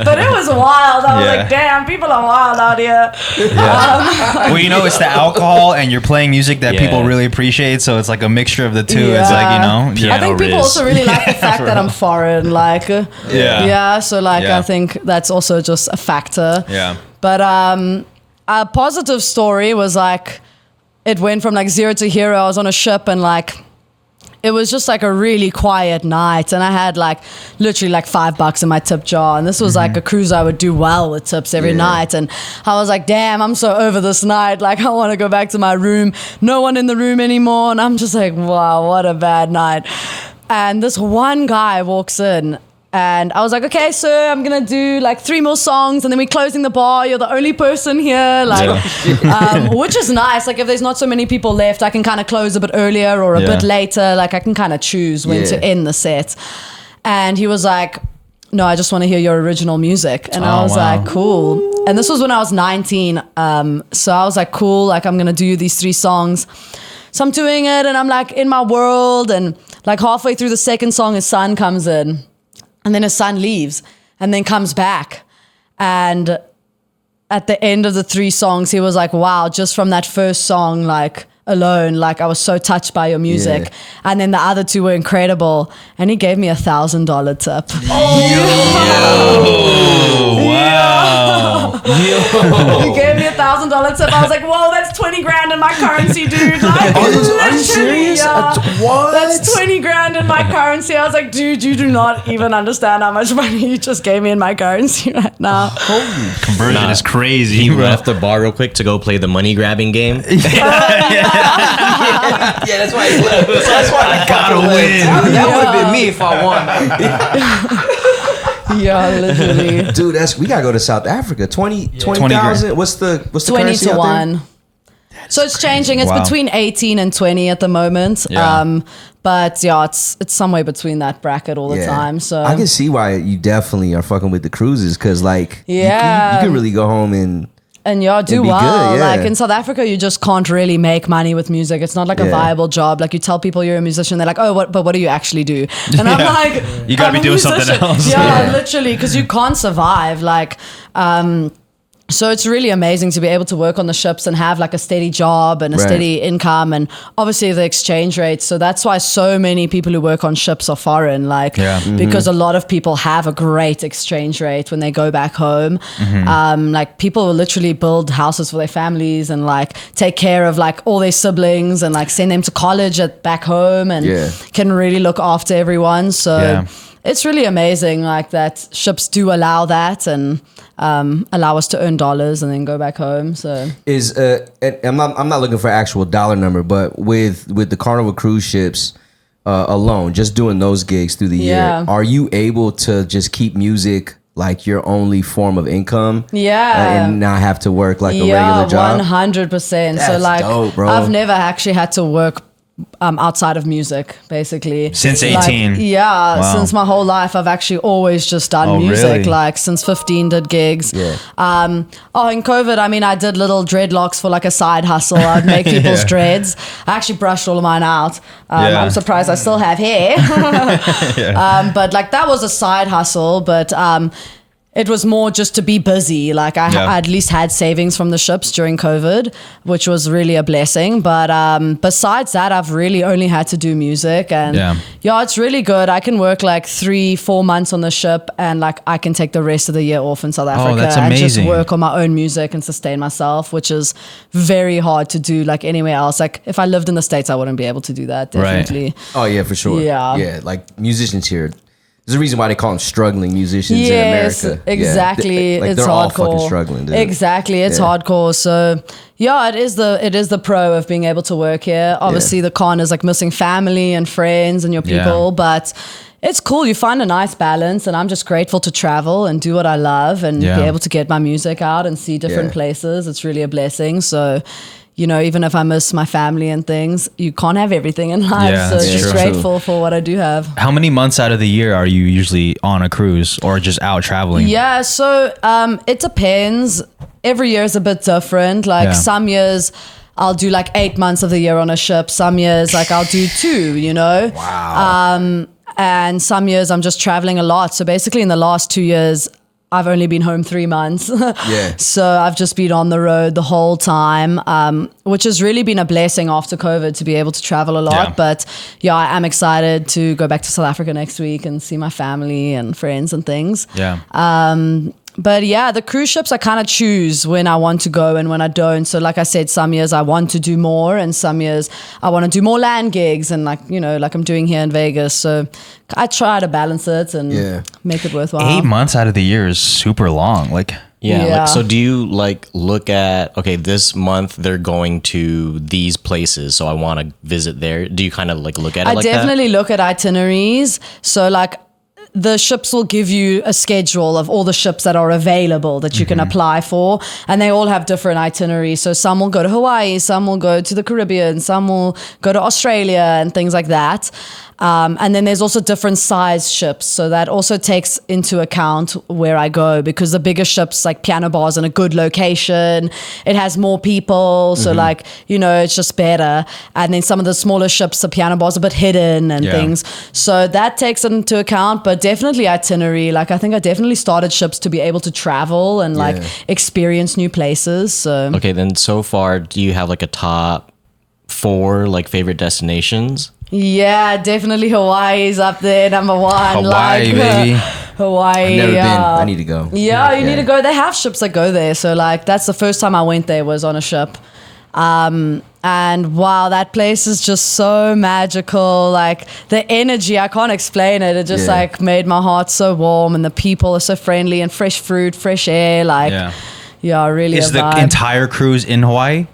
Speaker 4: but it was wild. I was like, damn, people are wild out here.
Speaker 1: Well, it's the alcohol and you're playing music that people really appreciate, so it's like a mixture of the two. It's like,
Speaker 4: I think people also really like the fact that I'm foreign, like so like I think that's also just a factor. But a positive story was like it went from like 0 to hero. I was on a ship and like it was just like a really quiet night, and I had like literally like $5 in my tip jar, and this was like a cruise I would do well with tips every night, and I was like, damn, I'm so over this night, like I want to go back to my room, no one in the room anymore, and I'm just like, wow, what a bad night. And this one guy walks in and I was like, okay, sir, I'm gonna do like 3 more songs and then we're closing the bar, you're the only person here, like which is nice. Like if there's not so many people left, I can kind of close a bit earlier or a bit later, like I can kind of choose when to end the set. And he was like, no, I just want to hear your original music. And I was like, cool. And this was when I was 19, so I was like, cool, like I'm gonna do these 3 songs. So I'm doing it and I'm like in my world, and like halfway through the second song his son comes in. And then his son leaves and then comes back. And at the end of the 3 songs, he was like, wow, just from that first song, like alone, like I was so touched by your music. And then the other 2 were incredible. And he gave me $1,000 tip.
Speaker 1: Wow.
Speaker 4: He gave me $1,000 tip. I was like, whoa, that's 20 grand in my currency, dude. Like,
Speaker 3: are you serious? What?
Speaker 4: That's 20 grand in my currency. I was like, dude, you do not even understand how much money you just gave me in my currency right now.
Speaker 1: Conversion is crazy.
Speaker 2: He left the bar real quick to go play the money grabbing game.
Speaker 3: That's why he left. That's why
Speaker 1: I gotta win.
Speaker 5: That would have been me if I won.
Speaker 4: Yeah, literally.
Speaker 3: Dude, we gotta go to South Africa. 20,000. What's the
Speaker 4: 20
Speaker 3: currency
Speaker 4: to
Speaker 3: out
Speaker 4: 1.
Speaker 3: there?
Speaker 4: So it's changing. It's between 18 and 20 at the moment. But yeah, it's somewhere between that bracket all the time. So
Speaker 3: I can see why you definitely are fucking with the cruises, because like you can really go home and
Speaker 4: do well.
Speaker 3: Good,
Speaker 4: Like in South Africa, you just can't really make money with music. It's not like a viable job. Like you tell people you're a musician, they're like, oh, what do you actually do? And I'm like,
Speaker 1: you gotta be doing something else.
Speaker 4: Yeah, literally, because you can't survive. Like, so it's really amazing to be able to work on the ships and have like a steady job and a steady income, and obviously the exchange rate. So that's why so many people who work on ships are foreign, like because a lot of people have a great exchange rate when they go back home. Like people will literally build houses for their families and like take care of like all their siblings and like send them to college back home and can really look after everyone. So it's really amazing like that ships do allow that and allow us to earn dollars and then go back home. So
Speaker 3: I'm not looking for actual dollar number, but with the Carnival cruise ships alone, just doing those gigs through the year, are you able to just keep music like your only form of income? And not have to work like a regular job?
Speaker 4: 100%. So like
Speaker 3: dope, bro.
Speaker 4: I've never actually had to work outside of music, basicing
Speaker 1: Since 18?
Speaker 4: Yeah,
Speaker 1: Wow.
Speaker 4: since my whole life, I've actually always just done
Speaker 1: Oh,
Speaker 4: music.
Speaker 1: really?
Speaker 4: Like since 15, did gigs.
Speaker 3: Yeah.
Speaker 4: In COVID, I mean, I did little dreadlocks for like a side hustle. I'd make people's
Speaker 1: Yeah.
Speaker 4: dreads. I actually brushed all of mine out.
Speaker 1: Yeah.
Speaker 4: I'm surprised I still have hair. But like that was a side hustle, but it was more just to be busy. Like I at least had savings from the ships during COVID, which was really a blessing. But besides that, I've really only had to do music, and it's really good. I can work like 3-4 months on the ship, and like I can take the rest of the year off in South Africa
Speaker 1: that's
Speaker 4: and just
Speaker 1: amazing.
Speaker 4: work on my own music and sustain myself, which is very hard to do like anywhere else. Like if I lived in the States, I wouldn't be able to do that. Definitely.
Speaker 3: Oh yeah, for sure.
Speaker 4: Yeah.
Speaker 3: Yeah, like musicians here. There's a reason why they call them struggling musicians in America.
Speaker 4: Exactly.
Speaker 3: Yeah. Like
Speaker 4: it's
Speaker 3: they're all
Speaker 4: hardcore.
Speaker 3: fucking struggling, dude.
Speaker 4: Exactly. It's hardcore. So yeah, it is the pro of being able to work here. Obviously the con is like missing family and friends and your people, but it's cool. You find a nice balance, and I'm just grateful to travel and do what I love and be able to get my music out and see different places. It's really a blessing. So even if I miss my family and things, you can't have everything in life.
Speaker 1: Yeah,
Speaker 4: so
Speaker 1: that's
Speaker 4: just
Speaker 1: true.
Speaker 4: grateful for what I do have.
Speaker 1: How many months out of the year are you usually on a cruise or just out traveling?
Speaker 4: Yeah, so it depends. Every year is a bit different. Like some years I'll do like 8 months of the year on a ship. Some years like I'll do 2,
Speaker 1: Wow.
Speaker 4: and some years I'm just traveling a lot. So basically in the last 2 years, I've only been home 3 months. So I've just been on the road the whole time, which has really been a blessing after COVID to be able to travel a lot.
Speaker 1: Yeah.
Speaker 4: But I am excited to go back to South Africa next week and see my family and friends and things.
Speaker 1: Yeah.
Speaker 4: But the cruise ships, I kind of choose when I want to go and when I don't. So like I said, some years I want to do more, and some years I want to do more land gigs, and like I'm doing here in Vegas. So I try to balance it and make it worthwhile.
Speaker 1: 8 months out of the year is super long. Like,
Speaker 2: Like, so do you like look at, okay, this month they're going to these places, so I want to visit there. Do you kind of like look at it like that?
Speaker 4: I definitely look at itineraries. So like the ships will give you a schedule of all the ships that are available that you can apply for, and they all have different itineraries. So some will go to Hawaii, some will go to the Caribbean, some will go to Australia and things like that. And then there's also different size ships. So that also takes into account where I go, because the bigger ships, like piano bars in a good location, it has more people. So like, it's just better. And then some of the smaller ships, the piano bars are a bit hidden and things. So that takes it into account, but definitely itinerary. Like I think I definitely started ships to be able to travel and like experience new places. So
Speaker 2: Okay, then so far, do you have like a top 4 like favorite destinations?
Speaker 4: yeah, definitely Hawaii's up there, number 1.
Speaker 1: Hawaii,
Speaker 4: like,
Speaker 1: baby.
Speaker 4: Hawaii.
Speaker 3: I've never been. I need to go.
Speaker 4: Yeah, you need to go. They have ships that go there. So like that's the first time I went there was on a ship. And wow, that place is just so magical. Like the energy, I can't explain it. It just like made my heart so warm, and the people are so friendly, and fresh fruit, fresh air. Like, really
Speaker 1: Is
Speaker 4: a
Speaker 1: the
Speaker 4: vibe.
Speaker 1: entire cruise in Hawaii?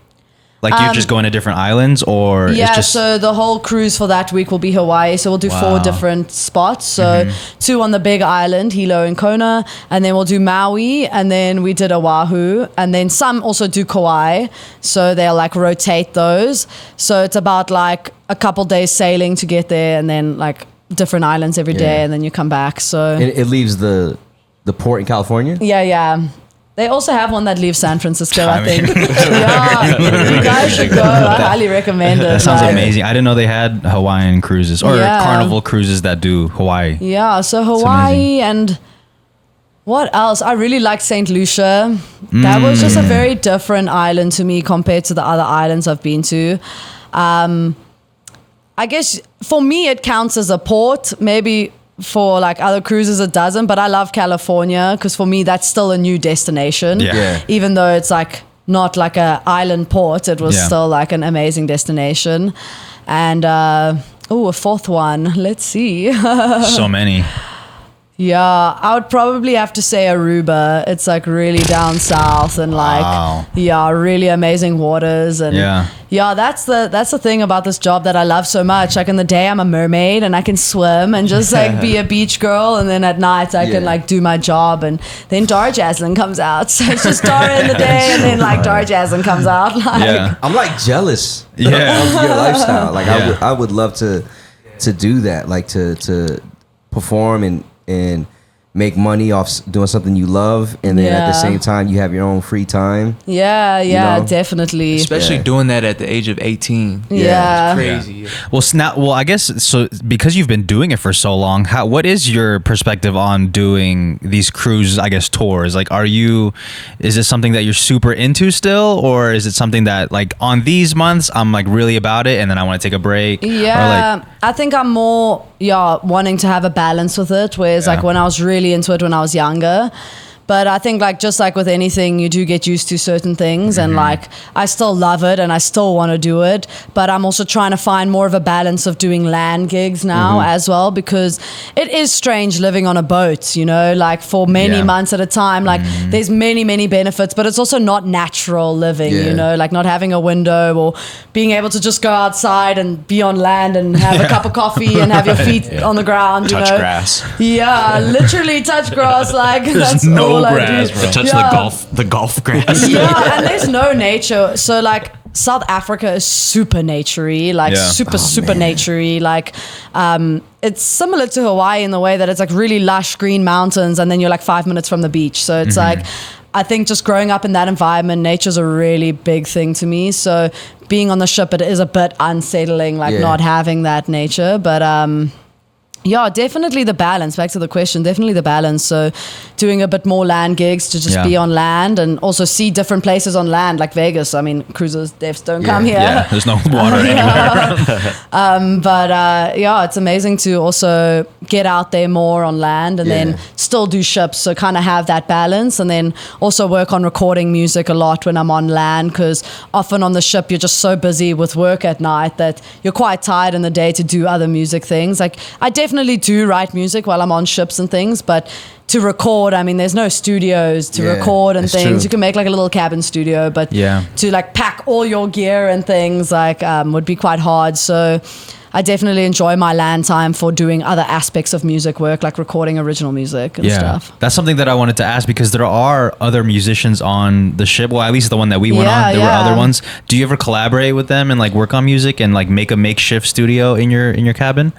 Speaker 1: Like you're just going to different islands, or it's just...
Speaker 4: so the whole cruise for that week will be Hawaii. So we'll do 4 different spots. So 2 on the big island, Hilo and Kona, and then we'll do Maui, and then we did Oahu, and then some also do Kauai. So they'll like rotate those. So it's about like a couple days sailing to get there, and then like different islands every day, and then you come back. So
Speaker 3: It leaves the port in California.
Speaker 4: yeah. They also have one that leaves San Francisco, I think.
Speaker 1: mean-
Speaker 4: You guys should go. I highly recommend it.
Speaker 1: That sounds
Speaker 4: Like,
Speaker 1: amazing. I didn't know they had Hawaiian cruises or Carnival cruises that do Hawaii.
Speaker 4: Yeah, so Hawaii and what else? I really liked St. Lucia. That was just a very different island to me compared to the other islands I've been to. I guess for me it counts as a port. Maybe for like other cruises it doesn't, but I love California because for me that's still a new destination.
Speaker 1: Yeah.
Speaker 4: Even though it's like not like a island port, it was still like an amazing destination. And a 4th one, let's see.
Speaker 1: So many.
Speaker 4: Yeah, I would probably have to say Aruba. It's like really down south and like really amazing waters and that's the thing about this job that I love so much. Like in the day I'm a mermaid and I can swim and just like be a beach girl, and then at night I can like do my job, and then Dara Jazzlyn comes out. So it's just Dara in the day and then like Dara Jazzlyn comes out. Like
Speaker 3: I'm like jealous of your lifestyle. Like I would love to do that, like to perform and make money off doing something you love, and then at the same time you have your own free time.
Speaker 4: Definitely,
Speaker 5: especially doing that at the age of 18.
Speaker 4: It's
Speaker 5: crazy.
Speaker 1: Well, I guess so, because you've been doing it for so long, what is your perspective on doing these cruise, I guess, tours? Like, is it something that you're super into still, or is it something that like on these months I'm like really about it and then I want to take a break?
Speaker 4: I think I'm more wanting to have a balance with it, whereas like when I was really into it when I was younger. But I think like just like with anything, you do get used to certain things, and like I still love it and I still want to do it, but I'm also trying to find more of a balance of doing land gigs now as well, because it is strange living on a boat, you know, like for many months at a time. Like there's many benefits, but it's also not natural living, you know, like not having a window or being able to just go outside and be on land and have a cup of coffee and have your feet on the ground,
Speaker 2: touch
Speaker 4: you know.
Speaker 2: Grass.
Speaker 4: Literally touch grass. Like that's
Speaker 2: no
Speaker 4: all
Speaker 2: grass, bro. Touch the golf grass.
Speaker 4: And there's no nature. So like South Africa is super naturey, like super naturey. Like it's similar to Hawaii in the way that it's like really lush green mountains, and then you're like 5 minutes from the beach. So it's like, I think just growing up in that environment, nature's a really big thing to me. So being on the ship, it is a bit unsettling, like not having that nature. But definitely the balance. Back to the question, definitely the balance. So doing a bit more land gigs to just be on land and also see different places on land, like Vegas. I mean, cruisers, devs don't come here.
Speaker 1: Yeah, there's no water anywhere.
Speaker 4: But it's amazing to also get out there more on land and then still do ships. So kind of have that balance, and then also work on recording music a lot when I'm on land, because often on the ship you're just so busy with work at night that you're quite tired in the day to do other music things. Like I definitely do write music while I'm on ships and things, but to record, I mean, there's no studios to record and things. True. You can make like a little cabin studio, but to like pack all your gear and things like would be quite hard. So I definitely enjoy my land time for doing other aspects of music work, like recording original music and stuff.
Speaker 1: That's something that I wanted to ask, because there are other musicians on the ship. Well, at least the one that we went on, there were other ones. Do you ever collaborate with them and like work on music and like make a makeshift studio in your cabin?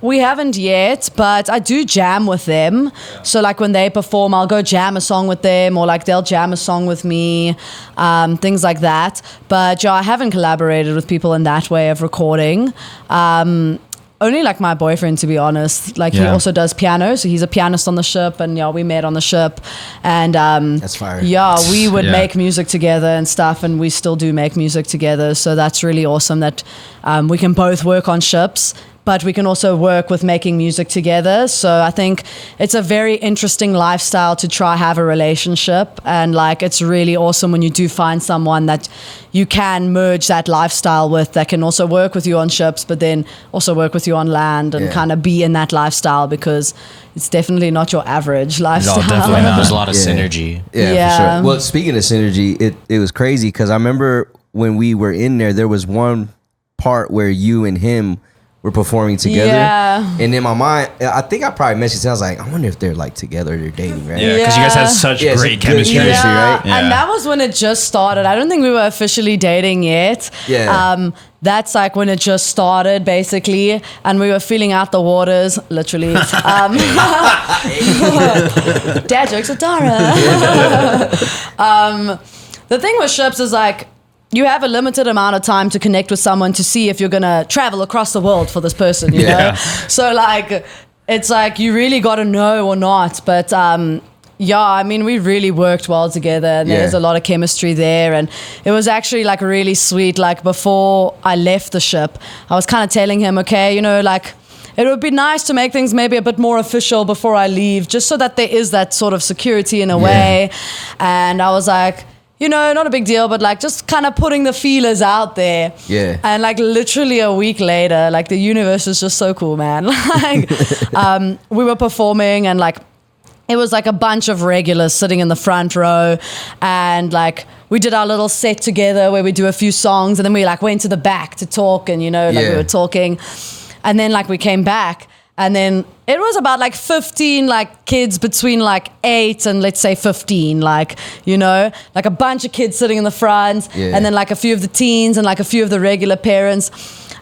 Speaker 4: We haven't yet, but I do jam with them. So like when they perform, I'll go jam a song with them, or like they'll jam a song with me, things like that. But I haven't collaborated with people in that way of recording. Only like my boyfriend, to be honest. Like he also does piano, so he's a pianist on the ship, and we met on the ship, and
Speaker 3: that's fire.
Speaker 4: We would make music together and stuff, and we still do make music together. So that's really awesome that we can both work on ships, but we can also work with making music together. So I think it's a very interesting lifestyle to try have a relationship, and like it's really awesome when you do find someone that you can merge that lifestyle with, that can also work with you on ships, but then also work with you on land and kind of be in that lifestyle, because it's definitely not your average lifestyle.
Speaker 1: No, definitely not.
Speaker 2: There's a lot of synergy.
Speaker 3: Yeah, for sure. Well, speaking of synergy, it was crazy because I remember when we were in there was one part where you and him were performing together, and in my mind, I think I probably mentioned, I was like, I wonder if they're like together, they're dating, right?
Speaker 1: Yeah, because you guys had such great chemistry,
Speaker 3: right?
Speaker 4: Yeah. And that was when it just started. I don't think we were officially dating yet. That's like when it just started, basically, and we were feeling out the waters, literally. Dad jokes with Dara. The thing with ships is like, you have a limited amount of time to connect with someone to see if you're going to travel across the world for this person, you know? So like, it's like, you really got to know or not. But I mean, we really worked well together, and there's a lot of chemistry there. And it was actually like really sweet. Like before I left the ship, I was kind of telling him, okay, you know, like, it would be nice to make things maybe a bit more official before I leave, just so that there is that sort of security in a way. And I was like, not a big deal, but like just kind of putting the feelers out there.
Speaker 3: Yeah.
Speaker 4: And like literally a week later, like the universe is just so cool, man. Like we were performing and like it was like a bunch of regulars sitting in the front row, and like we did our little set together where we do a few songs, and then we like went to the back to talk, and we were talking, and then like we came back. And then it was about like 15 like kids between like 8 and let's say 15, like, like a bunch of kids sitting in the front, and then like a few of the teens and like a few of the regular parents.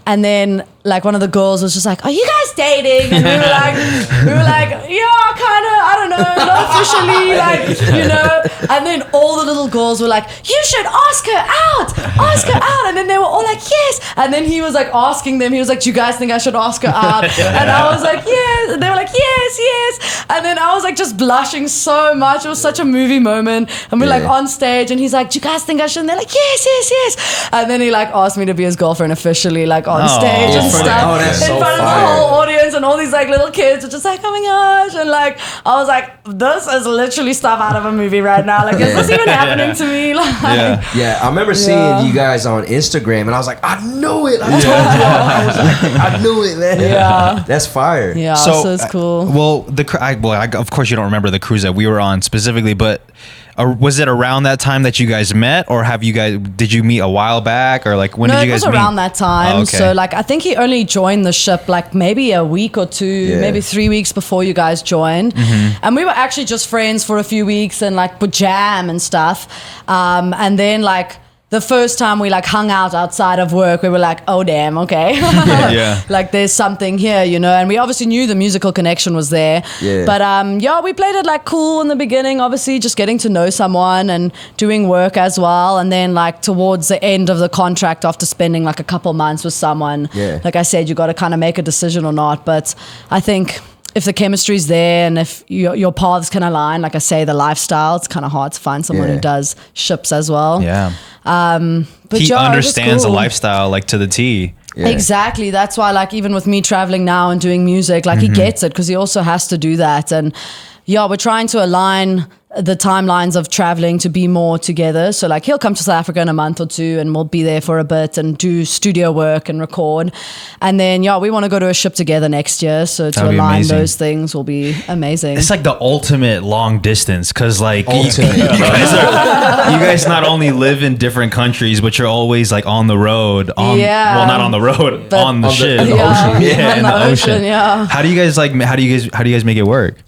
Speaker 4: And then like one of the girls was just like, "Are you guys dating?" And we were like, "Yeah, kind of, I don't know, not officially, like, And then all the little girls were like, "You should ask her out." And then they were all like, "Yes." And then he was like asking them, he was like, "Do you guys think I should ask her out?" And I was like, "Yes." And they were like, yes. And then I was like just blushing so much. It was such a movie moment. And we're like on stage, and he's like, "Do you guys think I should?" And they're like, yes. And then he like asked me to be his girlfriend officially, like on stage and stuff in front of the whole audience, and all these like little kids are just like, "Oh my gosh!" And like I was like, "This is literally stuff out of a movie right now. Like, is this even happening to me?" Like,
Speaker 3: I remember seeing you guys on Instagram, and I was like, "I knew it! I told you!" I was like, "I knew it, man!"
Speaker 4: Yeah,
Speaker 3: that's fire.
Speaker 4: Yeah, so it's cool.
Speaker 1: Well, of course you don't remember the cruise that we were on specifically, but. Was it around that time that you guys met, or did you meet a while back, or like when did you guys meet?
Speaker 4: No, it was around that time.
Speaker 1: Oh, okay.
Speaker 4: So like I think he only joined the ship like maybe a week or two, maybe 3 weeks before you guys joined. And we were actually just friends for a few weeks and like would jam and stuff. And then like the first time we like hung out outside of work, we were like, "Oh damn, okay." Like there's something here, and we obviously knew the musical connection was there. But we played it like cool in the beginning, obviously just getting to know someone and doing work as well. And then like towards the end of the contract, after spending like a couple months with someone, like I said, you got to kind of make a decision or not. But I think if the chemistry's there and if your paths can align, like I say, the lifestyle, it's kind of hard to find someone who does ships as well.
Speaker 1: Yeah.
Speaker 4: But
Speaker 1: he understands
Speaker 4: cool.
Speaker 1: the lifestyle like to the T.
Speaker 4: Yeah. Exactly. That's why like even with me traveling now and doing music, like he gets it because he also has to do that. And we're trying to align the timelines of traveling to be more together. So like he'll come to South Africa in a month or two and we'll be there for a bit and do studio work and record. And then we want to go to a ship together next year. So to align those things will be amazing.
Speaker 1: It's like the ultimate long distance because like you guys not only live in different countries, but you're always like on the road. Well, not on the road, but on the ship.
Speaker 3: In the ocean.
Speaker 1: In the ocean. How do you guys make it work?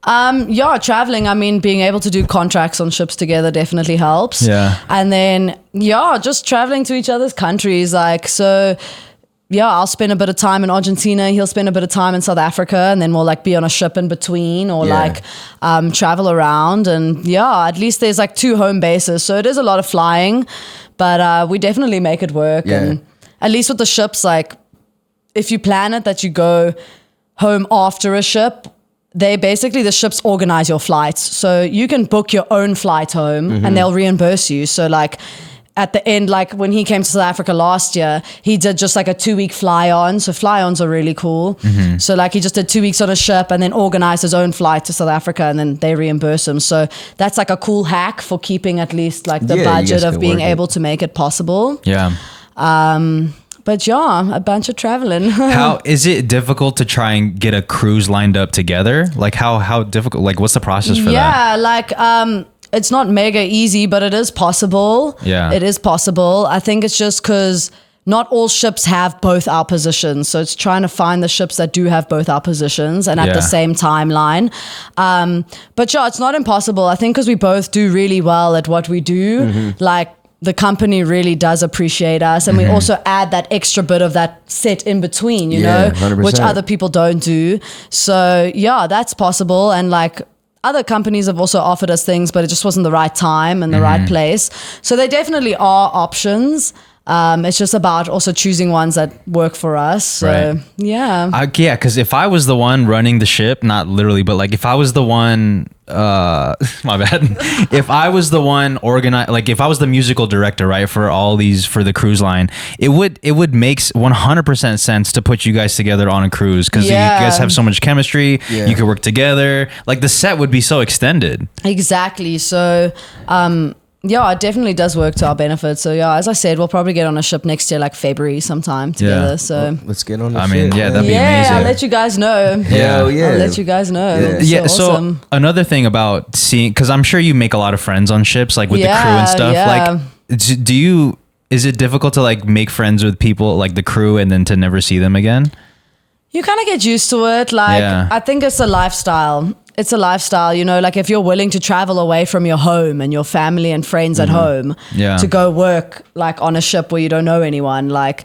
Speaker 4: Traveling, I mean, being able to do contracts on ships together definitely helps.
Speaker 1: Yeah.
Speaker 4: And then, just traveling to each other's countries. Like, so, I'll spend a bit of time in Argentina. He'll spend a bit of time in South Africa. And then we'll like be on a ship in between or travel around. And at least there's like 2 home bases. So it is a lot of flying, but we definitely make it work.
Speaker 3: Yeah.
Speaker 4: And at least with the ships, like if you plan it that you go home after a ship, the ships organize your flights. So you can book your own flight home and they'll reimburse you. So like at the end, like when he came to South Africa last year, he did just like a 2-week fly on. So fly ons are really cool. So like he just did 2 weeks on a ship and then organized his own flight to South Africa and then they reimburse him. So that's like a cool hack for keeping at least like the budget of being able to make it possible.
Speaker 1: Yeah.
Speaker 4: But a bunch of traveling.
Speaker 1: How is it difficult to try and get a cruise lined up together? Like how difficult, like what's the process for that?
Speaker 4: Yeah, like it's not mega easy, but it is possible.
Speaker 1: Yeah.
Speaker 4: It is possible. I think it's just because not all ships have both our positions. So it's trying to find the ships that do have both our positions and at the same timeline. But it's not impossible. I think because we both do really well at what we do, like the company really does appreciate us, and we also add that extra bit of that set in between, you know,
Speaker 3: 100%.
Speaker 4: which other people don't do. So that's possible. And like other companies have also offered us things, but it just wasn't the right time and the right place. So there definitely are options. It's just about also choosing ones that work for us. So,
Speaker 1: because if I was the one running the ship, not literally, but like if I was the one, my bad. If I was the one like if I was the musical director, right, for the cruise line, it would make 100% sense to put you guys together on a cruise because you guys have so much chemistry. You could work together. Like the set would be so extended.
Speaker 4: Exactly. So, yeah, it definitely does work to our benefit. So yeah, as I said, we'll probably get on a ship next year, like February sometime together.
Speaker 1: Yeah.
Speaker 4: So
Speaker 3: Well, let's get on the
Speaker 1: I
Speaker 3: ship.
Speaker 1: mean, yeah, that'd be amazing.
Speaker 4: I'll let you guys know.
Speaker 3: Hell yeah.
Speaker 4: I'll let you guys know.
Speaker 1: Yeah. So
Speaker 4: awesome.
Speaker 1: another thing about seeing, because I'm sure you make a lot of friends on ships, like with the crew and stuff.
Speaker 4: Yeah.
Speaker 1: Like, do you? Is it difficult to like make friends with people like the crew and then to never see them again?
Speaker 4: You kind of get used to it. Like, I think it's a lifestyle. It's a lifestyle, you know, like if you're willing to travel away from your home and your family and friends at home to go work like on a ship where you don't know anyone, like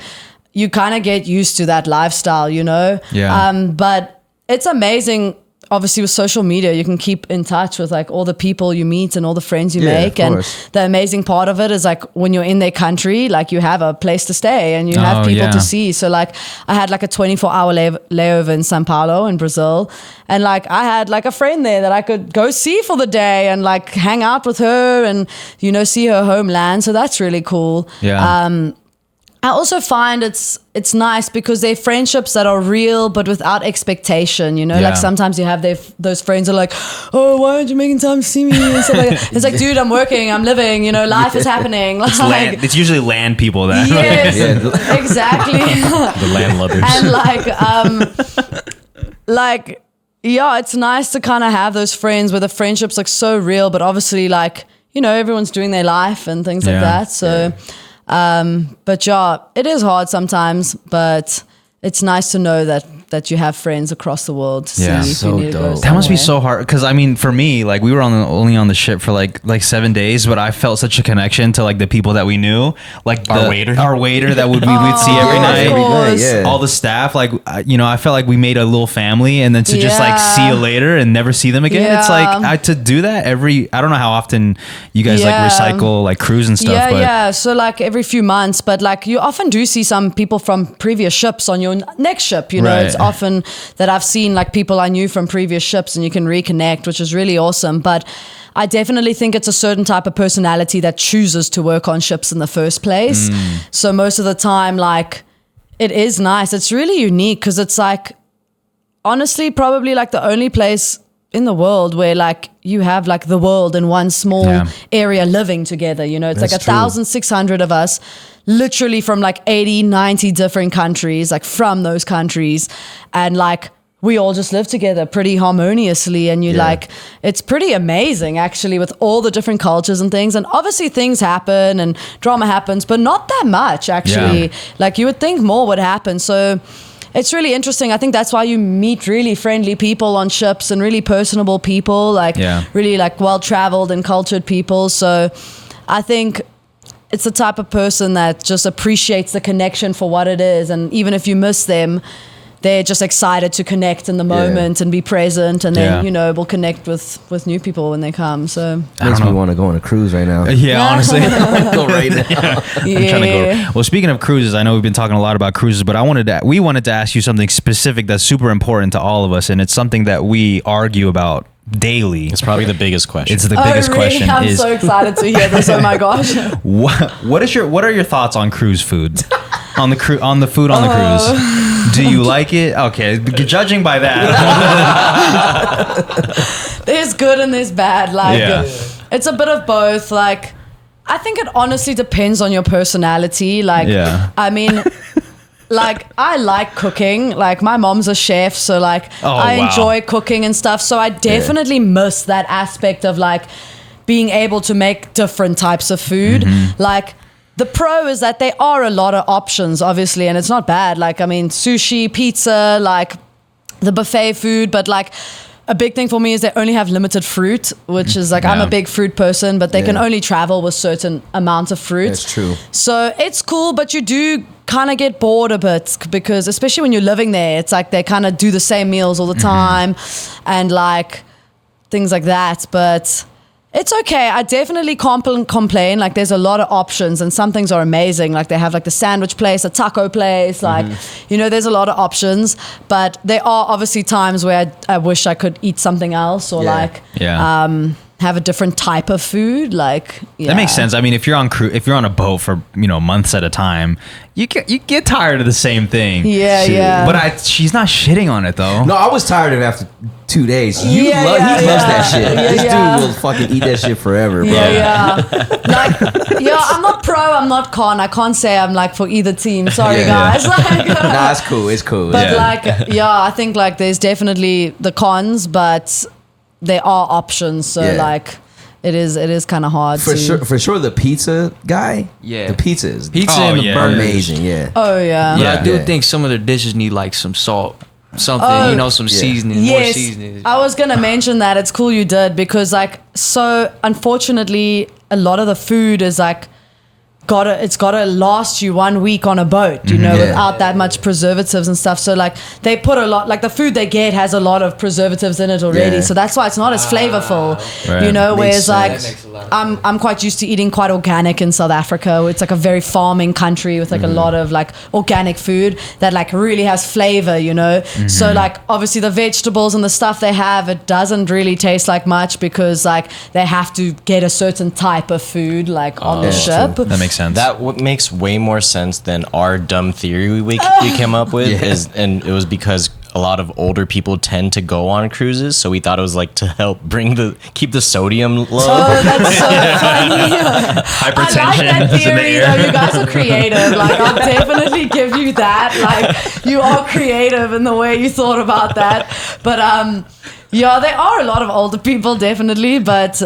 Speaker 4: you kind of get used to that lifestyle, you know?
Speaker 1: Yeah.
Speaker 4: But it's amazing. Obviously with social media, you can keep in touch with like all the people you meet and all the friends you make. And the amazing part of it is like when you're in their country, like you have a place to stay and you have people to see. So like I had like a 24-hour layover in Sao Paulo in Brazil. And like I had like a friend there that I could go see for the day and like hang out with her and, you know, see her homeland. So that's really cool.
Speaker 1: Yeah.
Speaker 4: I also find it's nice because they're friendships that are real but without expectation, you know, like sometimes you have those friends who are like, oh, why aren't you making time to see me and stuff like that. It's like, dude, I'm working, I'm living, you know, life is happening. Like,
Speaker 1: It's usually land people that.
Speaker 4: Yes, exactly.
Speaker 2: The landlubbers.
Speaker 4: And yeah, it's nice to kind of have those friends where the friendships like so real, but obviously like, you know, everyone's doing their life and things like that. So but yeah, it is hard sometimes, but it's nice to know that you have friends across the world to see if you need to go
Speaker 1: That must be so hard, because I mean, for me, like we were only on the ship for like 7 days, but I felt such a connection to like the people that we knew, like our waiter that we'd see every night, all the staff, like you know, I felt like we made a little family, and then to just like see you later and never see them again, it's like to do that I don't know how often you guys like recycle like crews and stuff.
Speaker 4: So like every few months, but like you often do see some people from previous ships on your next ship, you know. It's often that I've seen like people I knew from previous ships and you can reconnect, which is really awesome. But I definitely think it's a certain type of personality that chooses to work on ships in the first place. So most of the time, like it is nice. It's really unique because it's like, honestly, probably like the only place in the world where like you have like the world in one small area living together, you know. It's like 1,600 of us, literally from like 80, 90 different countries, like from those countries, and like we all just live together pretty harmoniously, and you like, it's pretty amazing actually with all the different cultures and things. And obviously things happen and drama happens, but not that much actually. Like you would think more would happen. So it's really interesting. I think that's why you meet really friendly people on ships and really personable people, like really like well-traveled and cultured people. So I think it's the type of person that just appreciates the connection for what it is. And even if you miss them, they're just excited to connect in the moment and be present, and then you know, we'll connect with new people when they come. So
Speaker 3: makes me want to go on a cruise right now.
Speaker 1: Honestly,
Speaker 3: go right now.
Speaker 1: I'm trying to go. Well, speaking of cruises, I know we've been talking a lot about cruises, but we wanted to ask you something specific that's super important to all of us, and it's something that we argue about daily.
Speaker 2: It's probably the biggest question.
Speaker 1: It's the biggest question.
Speaker 4: I'm so excited to hear this. Oh my gosh.
Speaker 1: What are your thoughts on cruise food? On the food on the cruise. Do you like it? Okay, judging by that.
Speaker 4: There's good and there's bad. Like it's a bit of both. Like I think it honestly depends on your personality. Like I mean, like I like cooking. Like my mom's a chef, so like I enjoy cooking and stuff. So I definitely miss that aspect of like being able to make different types of food. Like the pro is that there are a lot of options, obviously, and it's not bad. Like, I mean, sushi, pizza, like the buffet food, but like a big thing for me is they only have limited fruit, which is like, I'm a big fruit person, but they can only travel with certain amounts of fruit.
Speaker 3: That's true.
Speaker 4: So it's cool, but you do kind of get bored a bit because especially when you're living there, it's like they kind of do the same meals all the time and like things like that. But it's okay. I definitely can't complain. Like there's a lot of options and some things are amazing. Like they have like the sandwich place, a taco place, like, you know, there's a lot of options, but there are obviously times where I wish I could eat something else or have a different type of food. Like, yeah.
Speaker 1: That makes sense. I mean, if you're on a boat for months at a time, you get tired of the same thing.
Speaker 4: Yeah, yeah.
Speaker 1: But she's not shitting on it though.
Speaker 3: No, I was tired of it after 2 days. He loves that shit. This dude will fucking eat that shit forever, bro.
Speaker 4: Yeah. I'm not pro, I'm not con. I can't say I'm like for either team. Sorry, guys. Like,
Speaker 3: nah, it's cool. It's cool.
Speaker 4: But I think like there's definitely the cons, but there are options. So like it is kind of hard
Speaker 3: for sure. The pizza guy, the pizza is
Speaker 5: in the burgers.
Speaker 3: Amazing. Yeah.
Speaker 4: Oh yeah.
Speaker 5: But I do think some of the dishes need like some salt, something, some seasoning, more seasoning.
Speaker 4: I was gonna mention that. It's cool you did, because like, so unfortunately a lot of the food is like it's gotta last you 1 week on a boat, without that much preservatives and stuff. So like they put a lot, like the food they get has a lot of preservatives in it already, so that's why it's not as flavorful, whereas like I'm quite used to eating quite organic in South Africa. It's like a very farming country with like a lot of like organic food that like really has flavor, so like obviously the vegetables and the stuff they have, it doesn't really taste like much, because like they have to get a certain type of food like on the ship.
Speaker 1: That makes sense.
Speaker 2: That makes way more sense than our dumb theory we came up with. And it was because a lot of older people tend to go on cruises, so we thought it was like to help keep the sodium low.
Speaker 4: Oh, that's so funny.
Speaker 1: Hypertension.
Speaker 4: I like that theory though. You guys are creative. Like, I'll definitely give you that. Like, you are creative in the way you thought about that. But there are a lot of older people, definitely, but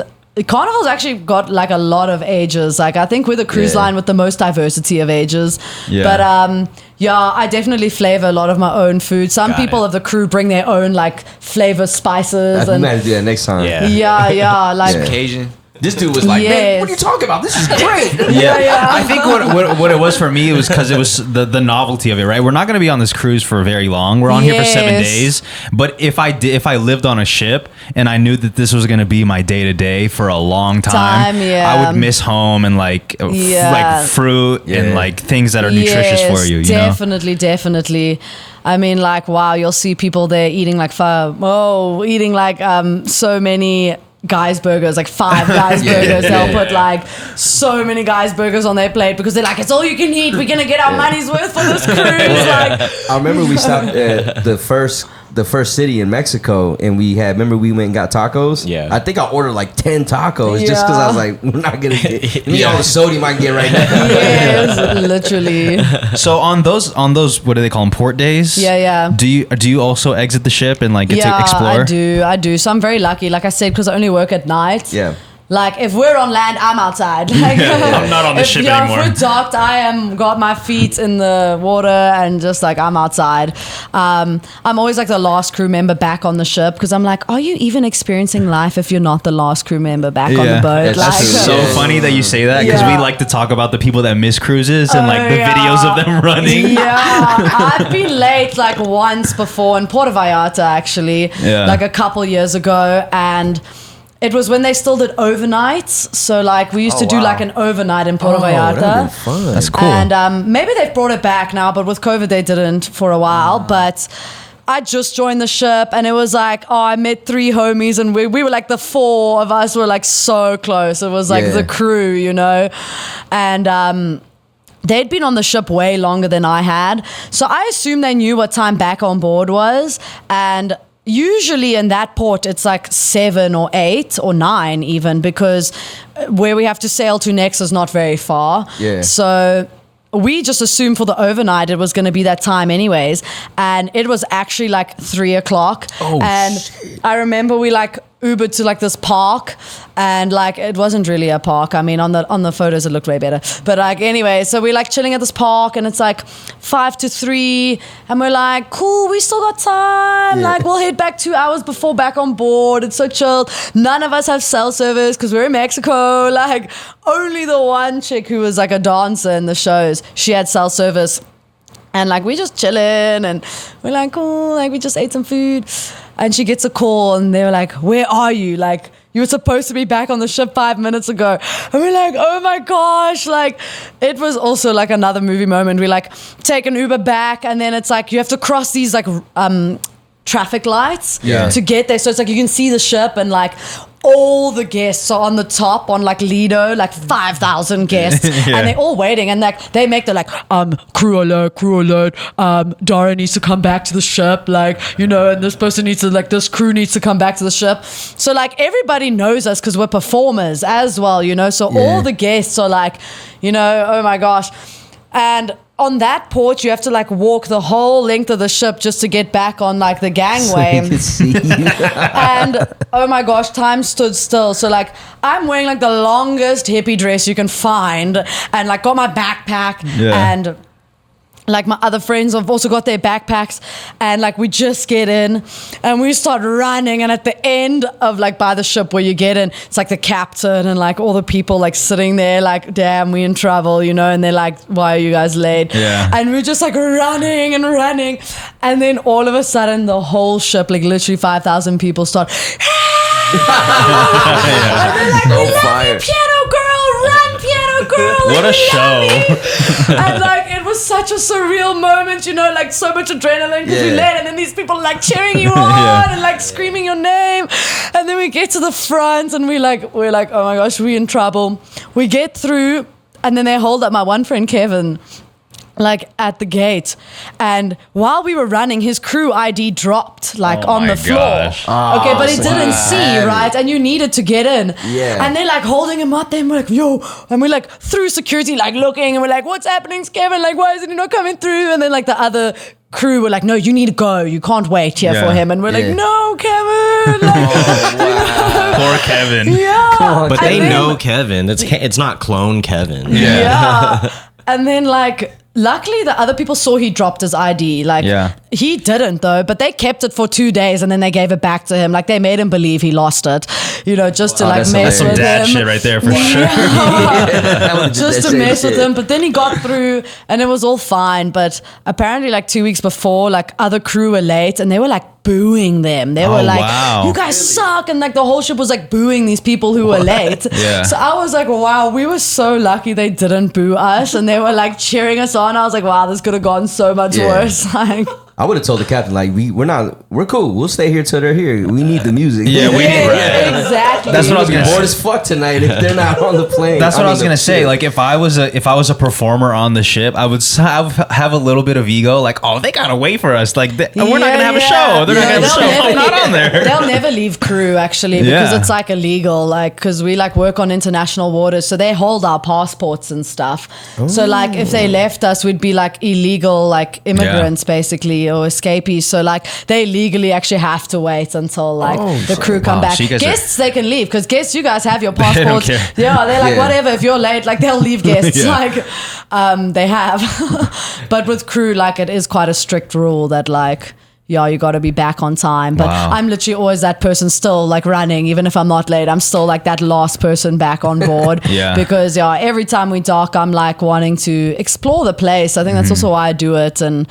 Speaker 4: Carnival's actually got like a lot of ages. Like, I think we're the cruise line with the most diversity of ages. But I definitely flavor a lot of my own food. Some people of the crew bring their own like flavor spices.
Speaker 3: We might do that next time.
Speaker 4: Like
Speaker 5: Cajun.
Speaker 3: This dude was like, man, what are you talking about? This is great.
Speaker 1: I think what it was for me, it was because it was the novelty of it, right? We're not going to be on this cruise for very long. We're on here for 7 days. But if I lived on a ship and I knew that this was going to be my day to day for a long time, I would miss home and like fruit and like things that are nutritious for you.
Speaker 4: Definitely. I mean, like, wow, you'll see people there eating like eating like so many guys burgers, like 5 guys burgers. They'll put like so many guys burgers on their plate because they're like, it's all you can eat, we're gonna get our money's worth for this cruise. Like,
Speaker 3: I remember we stopped at the first city in Mexico, and we went and got tacos. I think I ordered like 10 tacos just because I was like, we're not gonna get all the sodium I can get right now.
Speaker 4: Yes, literally.
Speaker 1: So on those what do they call them, port days? Do you also exit the ship and like get to explore?
Speaker 4: I do. So I'm very lucky, like I said, because I only work at night. Like, if we're on land, I'm outside. Like,
Speaker 1: I'm not on the ship anymore.
Speaker 4: If we're docked, got my feet in the water and just like, I'm outside. I'm always like the last crew member back on the ship, because I'm like, are you even experiencing life if you're not the last crew member back on the boat?
Speaker 1: That's so funny that you say that, because we like to talk about the people that miss cruises and like the videos of them running.
Speaker 4: I've been late like once before in Puerto Vallarta, actually, like a couple years ago, and it was when they still did overnights. So like we used to do like an overnight in Puerto Vallarta.
Speaker 3: Fun.
Speaker 1: That's cool.
Speaker 4: And maybe they've brought it back now, but with COVID they didn't for a while. But I just joined the ship, and it was like, I met 3 homies, and we were like, the 4 of us were like so close. It was like the crew, and they'd been on the ship way longer than I had. So I assumed they knew what time back on board was. And usually in that port, it's like 7 or 8 or 9 even, because where we have to sail to next is not very far. So we just assumed for the overnight it was going to be that time anyways. And it was actually like 3 o'clock. I remember we like Ubered to like this park, and like it wasn't really a park. I mean, on the photos it looked way better, but like anyway, so we're like chilling at this park, and it's like 5 to 3, and we're like, cool, we still got time, like we'll head back 2 hours before back on board. It's so chilled. None of us have cell service because we're in Mexico. Like, only the one chick who was like a dancer in the shows, she had cell service. And like, we just chilling, and we're like, cool, like we just ate some food. And she gets a call, and they were like, where are you? Like, you were supposed to be back on the ship 5 minutes ago. And we're like, oh my gosh. Like, it was also like another movie moment. We like take an Uber back, and then it's like, you have to cross these like traffic lights to get there. So it's like, you can see the ship, and like, all the guests are on the top on like Lido, like 5,000 guests, and they're all waiting, and like they make the like crew alert, Dara needs to come back to the ship, like, you know, and this person needs to, like, this crew needs to come back to the ship. So like everybody knows us because we're performers as well, you know, so all the guests are like, you know, oh my gosh. And on that port, you have to like walk the whole length of the ship just to get back on like the gangway. So you can see you. And oh my gosh, time stood still. So like I'm wearing like the longest hippie dress you can find, and like got my backpack, and like my other friends have also got their backpacks, and like we just get in and we start running, and at the end of like by the ship where you get in, it's like the captain and like all the people like sitting there like, damn, we in trouble, you know, and they're like, why are you guys late? And we're just like running, and then all of a sudden the whole ship, like literally 5,000 people start and they're like, we love you, piano girl, run, piano girl, like,
Speaker 1: what a show.
Speaker 4: And like it was such a surreal moment, you know, like so much adrenaline because we led, and then these people are like cheering you on and like screaming your name, and then we get to the front and we're like, oh my gosh, we're in trouble. We get through, and then they hold up my one friend Kevin like at the gate, and while we were running, his crew ID dropped like on the floor. Okay, but he didn't see, right? And you needed to get in. And they're like holding him up there, and we're like, yo, and we're like through security, like looking, and we're like, what's happening, Kevin? Like, why isn't he not coming through? And then like the other crew were like, no, you need to go, you can't wait here for him. And we're like, no, Kevin, like,
Speaker 1: poor Kevin.
Speaker 2: But they know Kevin. It's not clone Kevin.
Speaker 4: And then like luckily the other people saw he dropped his ID. Like he didn't though, but they kept it for 2 days, and then they gave it back to him. Like they made him believe he lost it, you know, just to like mess with him.
Speaker 1: That's some dad shit right there for sure.
Speaker 4: Just to mess with him. But then he got through and it was all fine. But apparently like 2 weeks before, like other crew were late, and they were like booing them. They were like, you guys suck, and like the whole ship was like booing these people who were late. So I was like, wow, we were so lucky they didn't boo us, and they were like cheering us on. I was like, wow, this could have gone so much worse. Like
Speaker 3: I would have told the captain, like, we're cool. We'll stay here till they're here. We need the music.
Speaker 1: We need
Speaker 4: exactly.
Speaker 1: That's what I was gonna say.
Speaker 3: Bored as fuck tonight if they're not on the plane.
Speaker 1: That's what I was gonna say. Like, if I was a performer on the ship, I would have a little bit of ego. Like, oh, they gotta wait for us. Like, we're not gonna have a show. They're not gonna have a show. I'm not on there.
Speaker 4: They'll never leave crew actually, because it's like illegal. Like, because we like work on international waters, so they hold our passports and stuff. So like, if they left us, we'd be like illegal, like immigrants basically, or escapees. So like they legally actually have to wait until like the crew come back. So guests they can leave, because guests, you guys have your passports. They're like whatever, if you're late, like they'll leave guests. Like they have. But with crew, like it is quite a strict rule that like you got to be back on time. But I'm literally always that person still like running, even if I'm not late. I'm still like that last person back on board. Because every time we dock, I'm like wanting to explore the place. I think that's also why I do it. And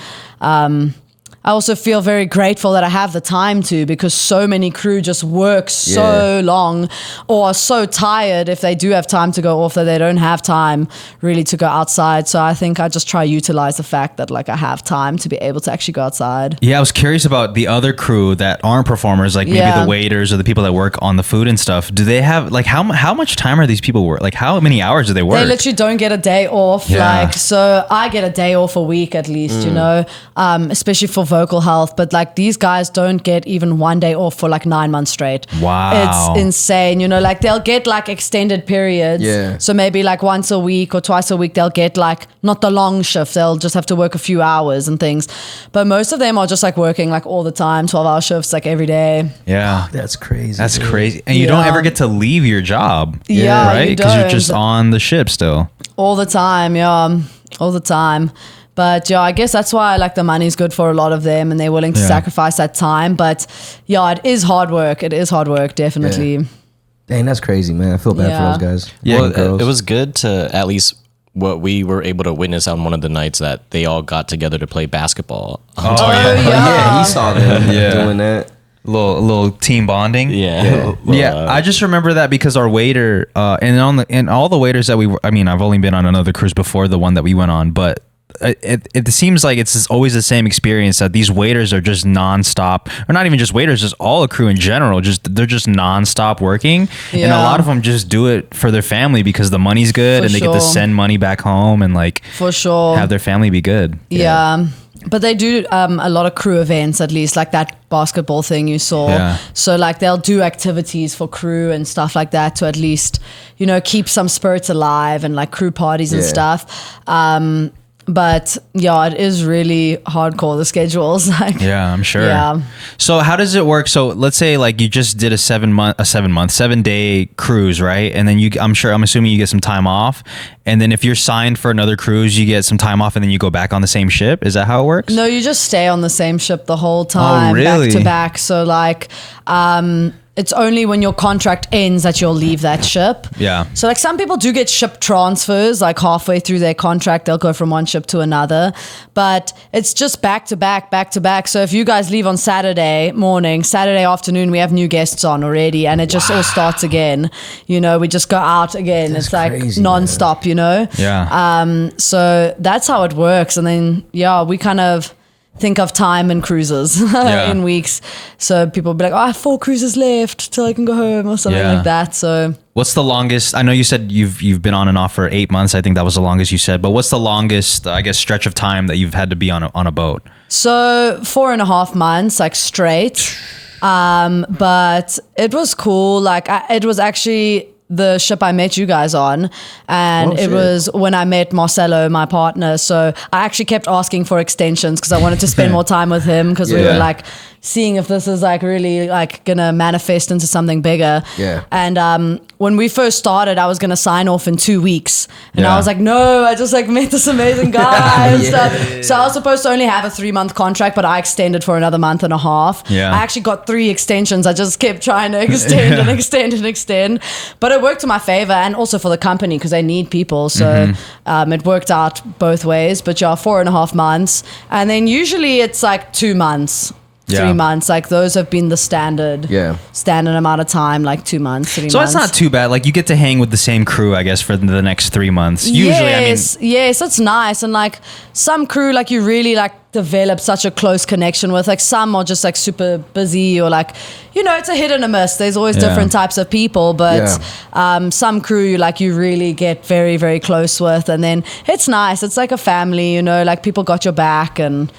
Speaker 4: I also feel very grateful that I have the time to, because so many crew just work so long, or are so tired if they do have time to go off that they don't have time really to go outside. So I think I just try to utilize the fact that like I have time to be able to actually go outside.
Speaker 1: I was curious about the other crew that aren't performers, like maybe the waiters or the people that work on the food and stuff. Do they have like how much time are these people work? Like how many hours do they work?
Speaker 4: They literally don't get a day off. Like, so I get a day off a week at least, you know, especially for vocal health. But like these guys don't get even 1 day off for like 9 months straight. It's insane, you know, like they'll get like extended periods. So maybe like once a week or twice a week they'll get like not the long shift, they'll just have to work a few hours and things. But most of them are just like working like all the time, 12-hour shifts like every day.
Speaker 3: That's crazy.
Speaker 1: That's crazy. And you don't ever get to leave your job, right? Because you're just on the ship still
Speaker 4: all the time. All the time. But I guess that's why like the money's good for a lot of them, and they're willing to sacrifice that time. But it is hard work. It is hard work, definitely.
Speaker 3: Dang, that's crazy, man. I feel bad for those guys.
Speaker 2: Well, it was good to at least what we were able to witness on one of the nights that they all got together to play basketball.
Speaker 3: He saw them doing that.
Speaker 1: Little team bonding. I just remember that because our waiter and all the waiters that I've only been on another cruise before the one that we went on, but it seems like it's always the same experience that these waiters are just nonstop, or not even just waiters, just all a crew in general. They're just nonstop working, and a lot of them just do it for their family because the money's good, and they get to send money back home and like
Speaker 4: for sure
Speaker 1: have their family be good.
Speaker 4: Yeah. But they do a lot of crew events, at least, like that basketball thing you saw. Yeah. So like they'll do activities for crew and stuff like that to at least, you know, keep some spirits alive, and like crew parties and stuff. But yeah, it is really hardcore, the schedules. Like,
Speaker 1: yeah, I'm sure. Yeah. So how does it work? So let's say like you just did a 7-day cruise, right? And then I'm assuming you get some time off. And then if you're signed for another cruise, you get some time off and then you go back on the same ship. Is that how it works?
Speaker 4: No, you just stay on the same ship the whole time.
Speaker 1: Oh, really?
Speaker 4: Back to back. So like, it's only when your contract ends that you'll leave that ship.
Speaker 1: Yeah.
Speaker 4: So like some people do get ship transfers, like halfway through their contract, they'll go from one ship to another, but it's just back to back. So if you guys leave on Saturday morning, Saturday afternoon, we have new guests on already, and it just all starts again. You know, we just go out again. That's it's like crazy, nonstop, man. You know?
Speaker 1: Yeah.
Speaker 4: So that's how it works. And then, we kind of think of time and cruises in weeks. So people will be like, I have 4 cruises left till I can go home or something like that. So
Speaker 1: what's the longest? I know you said you've been on and off for 8 months. I think that was the longest you said. But what's the longest, I guess, stretch of time that you've had to be on a boat?
Speaker 4: So 4.5 months, like straight. But it was cool. Like it was actually the ship I met you guys on, and it was when I met Marcelo, my partner. So I actually kept asking for extensions because I wanted to spend more time with him, because we were like seeing if this is like really like gonna manifest into something bigger. And when we first started, I was gonna sign off in 2 weeks, and I was like, no, I just like met this amazing guy and stuff. So I was supposed to only have a 3-month contract, but I extended for another month and a half. I actually got 3 extensions. I just kept trying to extend and extend and extend, but it worked to my favor, and also for the company because they need people. So it worked out both ways. But 4.5 months, and then usually it's like 2 months. 3 months, like those have been the standard amount of time, like 2 months, 3 months.
Speaker 1: So it's not too bad. Like you get to hang with the same crew, I guess, for the next 3 months. Usually,
Speaker 4: yes, it's nice. And like some crew, like you really like develop such a close connection with. Like some are just like super busy, or like, you know, it's a hit and a miss. There's always different types of people, but some crew you really get very, very close with, and then it's nice. It's like a family, you know, like people got your back, and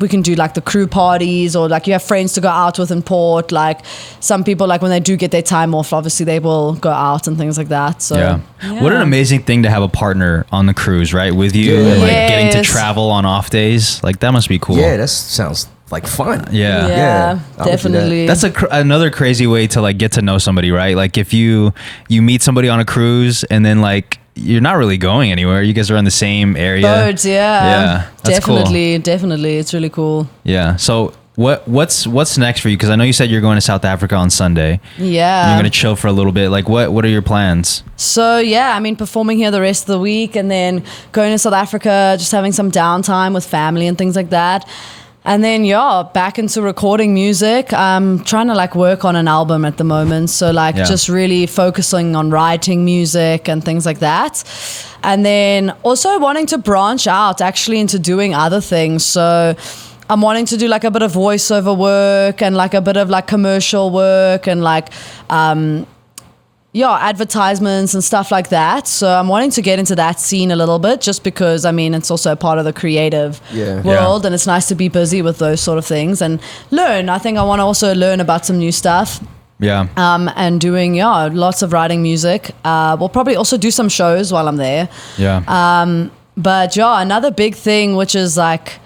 Speaker 4: we can do like the crew parties, or like you have friends to go out with in port. Like some people, like when they do get their time off, obviously they will go out and things like that. So
Speaker 1: what an amazing thing to have a partner on the cruise, right, with you, and like getting to travel on off days. Like that must be cool.
Speaker 3: Yeah, that sounds like fun.
Speaker 4: Yeah, definitely.
Speaker 1: That's another crazy way to like get to know somebody, right? Like if you meet somebody on a cruise, and then like you're not really going anywhere. You guys are in the same area.
Speaker 4: Birds,
Speaker 1: that's
Speaker 4: definitely,
Speaker 1: cool.
Speaker 4: Definitely. It's really cool.
Speaker 1: Yeah. So what's next for you? Because I know you said you're going to South Africa on Sunday.
Speaker 4: Yeah.
Speaker 1: You're gonna chill for a little bit. Like what are your plans?
Speaker 4: So I mean, performing here the rest of the week, and then going to South Africa, just having some downtime with family and things like that. And then back into recording music. I'm trying to like work on an album at the moment. So like just really focusing on writing music and things like that. And then also wanting to branch out actually into doing other things. So I'm wanting to do like a bit of voiceover work, and like a bit of like commercial work, and like advertisements and stuff like that. So I'm wanting to get into that scene a little bit, just because I mean it's also part of the creative world, and it's nice to be busy with those sort of things and learn. I think I want to also learn about some new stuff. And doing lots of writing music. We'll probably also do some shows while I'm there. But another big thing, which is like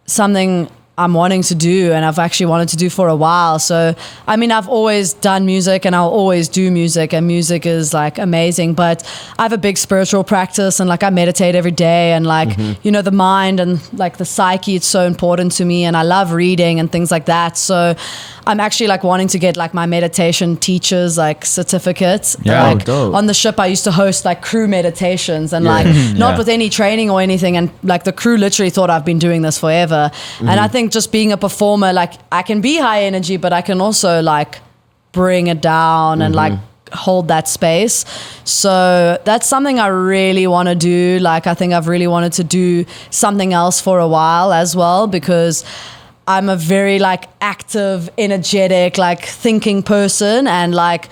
Speaker 4: something I'm wanting to do, and I've actually wanted to do for a while. So, I mean, I've always done music, and I'll always do music, and music is like amazing, but I have a big spiritual practice, and like I meditate every day, and like, you know, the mind and like the psyche, it's so important to me, and I love reading and things like that. So I'm actually like wanting to get like my meditation teachers like certificates. Like on the ship, I used to host like crew meditations, and like not with any training or anything. And like the crew literally thought I've been doing this forever. And I think just being a performer, like I can be high energy, but I can also like bring it down and like hold that space. So that's something I really want to do. Like, I think I've really wanted to do something else for a while as well, because I'm a very like active, energetic, like thinking person, and like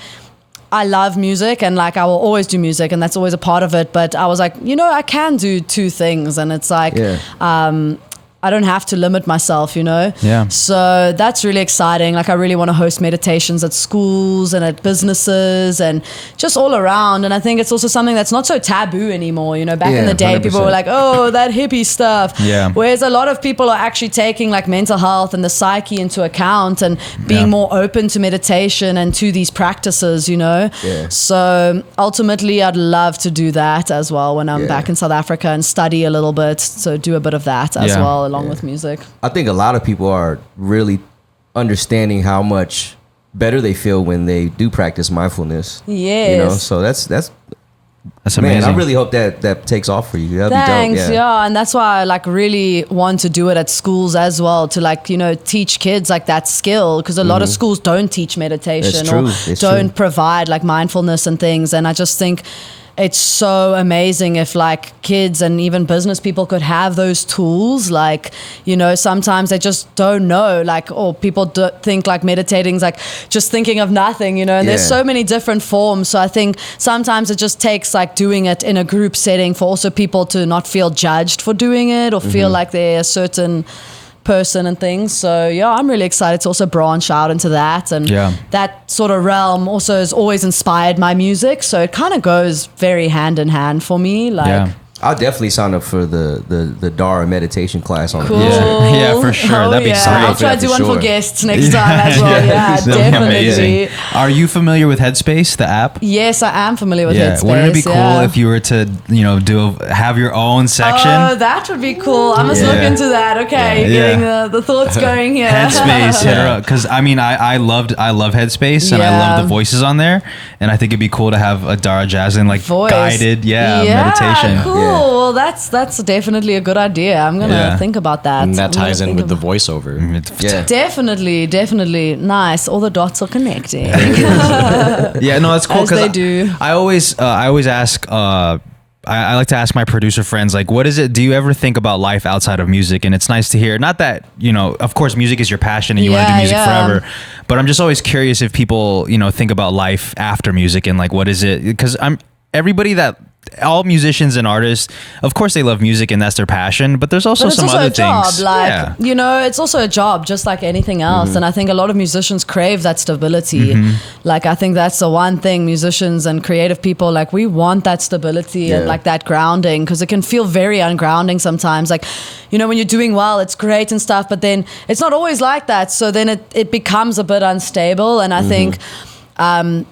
Speaker 4: I love music, and like I will always do music, and that's always a part of it. But I was like, I can do two things, and it's like I don't have to limit myself,
Speaker 1: Yeah.
Speaker 4: So that's really exciting. Like, I really want to host meditations at schools and at businesses and just all around. And I think it's also something that's not so taboo anymore. Back in the day,
Speaker 3: 100%.
Speaker 4: people were like, oh, that hippie stuff.
Speaker 1: Yeah.
Speaker 4: Whereas a lot of people are actually taking like mental health and the psyche into account and being more open to meditation and to these practices,
Speaker 3: Yeah.
Speaker 4: So ultimately, I'd love to do that as well when I'm back in South Africa and study a little bit. So do a bit of that as well, along with music.
Speaker 3: I think a lot of people are really understanding how much better they feel when they do practice mindfulness.
Speaker 4: Yes.
Speaker 3: So that's
Speaker 1: amazing.
Speaker 3: Man, I really hope that takes off for you. That'd
Speaker 4: Thanks,
Speaker 3: be dope. Yeah.
Speaker 4: and that's why I like really want to do it at schools as well, to like teach kids like that skill, because a lot of schools don't teach meditation or don't provide like mindfulness and things, and I just think it's so amazing if like kids and even business people could have those tools. Like, sometimes they just don't know, like, or people think like meditating's like just thinking of nothing, and there's so many different forms. So I think sometimes it just takes like doing it in a group setting for also people to not feel judged for doing it or feel like they're a certain person and things. So I'm really excited to also branch out into that, and that sort of realm also has always inspired my music, so it kind of goes very hand in hand for me. Like,
Speaker 3: I'll definitely sign up for the Dara meditation class on
Speaker 4: cool.
Speaker 1: Yeah, for sure. That'd be great.
Speaker 4: I'll try to do one for guests next time as well. Definitely.
Speaker 1: Amazing. Are you familiar with Headspace, the app?
Speaker 4: Yes, I am familiar with Headspace.
Speaker 1: Wouldn't it be cool if you were to, have your own section?
Speaker 4: Oh, that would be cool. I must look into that. Okay, getting the thoughts going here.
Speaker 1: Headspace, hit her up, because I love Headspace, and I love the voices on there, and I think it'd be cool to have a Dara Jazzlyn like guided, meditation.
Speaker 4: Cool. Well, that's definitely a good idea. I'm gonna think about that.
Speaker 2: And that ties in with the voiceover.
Speaker 4: Definitely. Nice. All the dots are connecting.
Speaker 1: That's cool.
Speaker 4: As they do.
Speaker 1: I always ask. I like to ask my producer friends, like, what is it? Do you ever think about life outside of music? And it's nice to hear. Not that, of course, music is your passion and you want to do music forever. But I'm just always curious if people, think about life after music and like, what is it? Because all musicians and artists, of course, they love music and that's their passion, but there's also some other things.
Speaker 4: Like, it's also a job, just like anything else. And I think a lot of musicians crave that stability. Like, I think that's the one thing musicians and creative people, like, we want that stability and like that grounding, because it can feel very ungrounding sometimes. Like, when you're doing well, it's great and stuff, but then it's not always like that. So then it becomes a bit unstable. And I think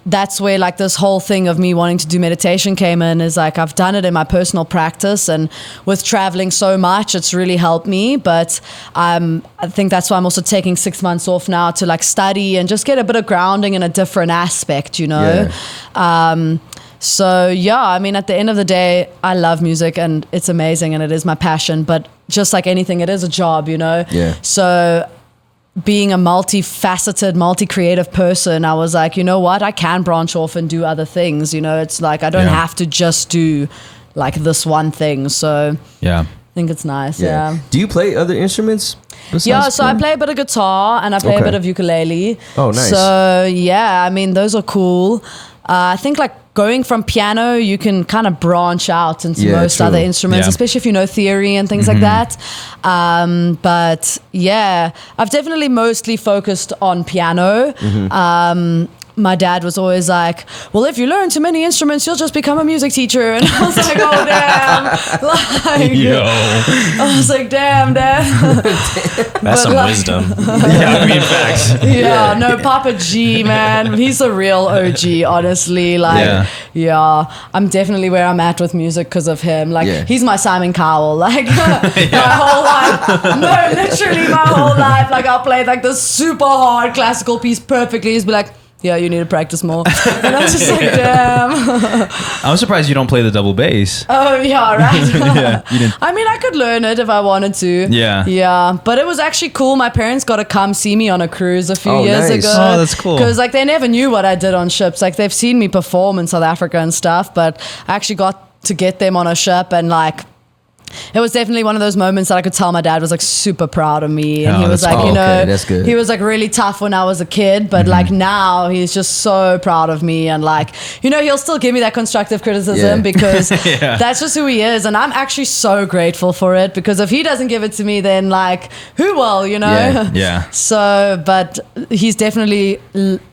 Speaker 4: that's where like this whole thing of me wanting to do meditation came in, is like I've done it in my personal practice, and with traveling so much, it's really helped me. But I think that's why I'm also taking 6 months off now to like study and just get a bit of grounding in a different aspect, So at the end of the day, I love music and it's amazing and it is my passion, but just like anything, it is a job, So being a multifaceted, multi-creative person, I was like, I can branch off and do other things. It's like I don't have to just do like this one thing. So I think it's nice.
Speaker 3: Do you play other instruments?
Speaker 4: So I play a bit of guitar and I play a bit of ukulele.
Speaker 3: Oh, nice.
Speaker 4: So those are cool. I think like going from piano, you can kind of branch out into most other instruments, especially if you know theory and things like that. But I've definitely mostly focused on piano. My dad was always like, well, if you learn too many instruments, you'll just become a music teacher. And I was like, oh, damn. I was like, damn, Dad.
Speaker 2: That's some wisdom.
Speaker 1: Facts.
Speaker 4: No, Papa G, man. He's a real OG, honestly. Like, I'm definitely where I'm at with music because of him. Like, he's my Simon Cowell. Like, my whole life. No, literally my whole life. Like, I'll play like this super hard classical piece perfectly. He's be like, yeah, you need to practice more. And I was just like, damn.
Speaker 1: I'm surprised you don't play the double bass.
Speaker 4: Oh, yeah, right.
Speaker 1: Yeah, you didn't.
Speaker 4: I mean, I could learn it if I wanted to.
Speaker 1: Yeah.
Speaker 4: Yeah. But it was actually cool. My parents got to come see me on a cruise a few years
Speaker 3: nice.
Speaker 4: ago.
Speaker 1: Oh, that's cool.
Speaker 4: Because like they never knew what I did on ships. Like they've seen me perform in South Africa and stuff, but I actually got to get them on a ship, and like it was definitely one of those moments that I could tell my dad was like super proud of me, and he was like,
Speaker 3: that's good.
Speaker 4: he was like really tough when I was a kid, but like now he's just so proud of me, and like, he'll still give me that constructive criticism because that's just who he is, and I'm actually so grateful for it, because if he doesn't give it to me, then like who will,
Speaker 1: Yeah.
Speaker 4: So, but he's definitely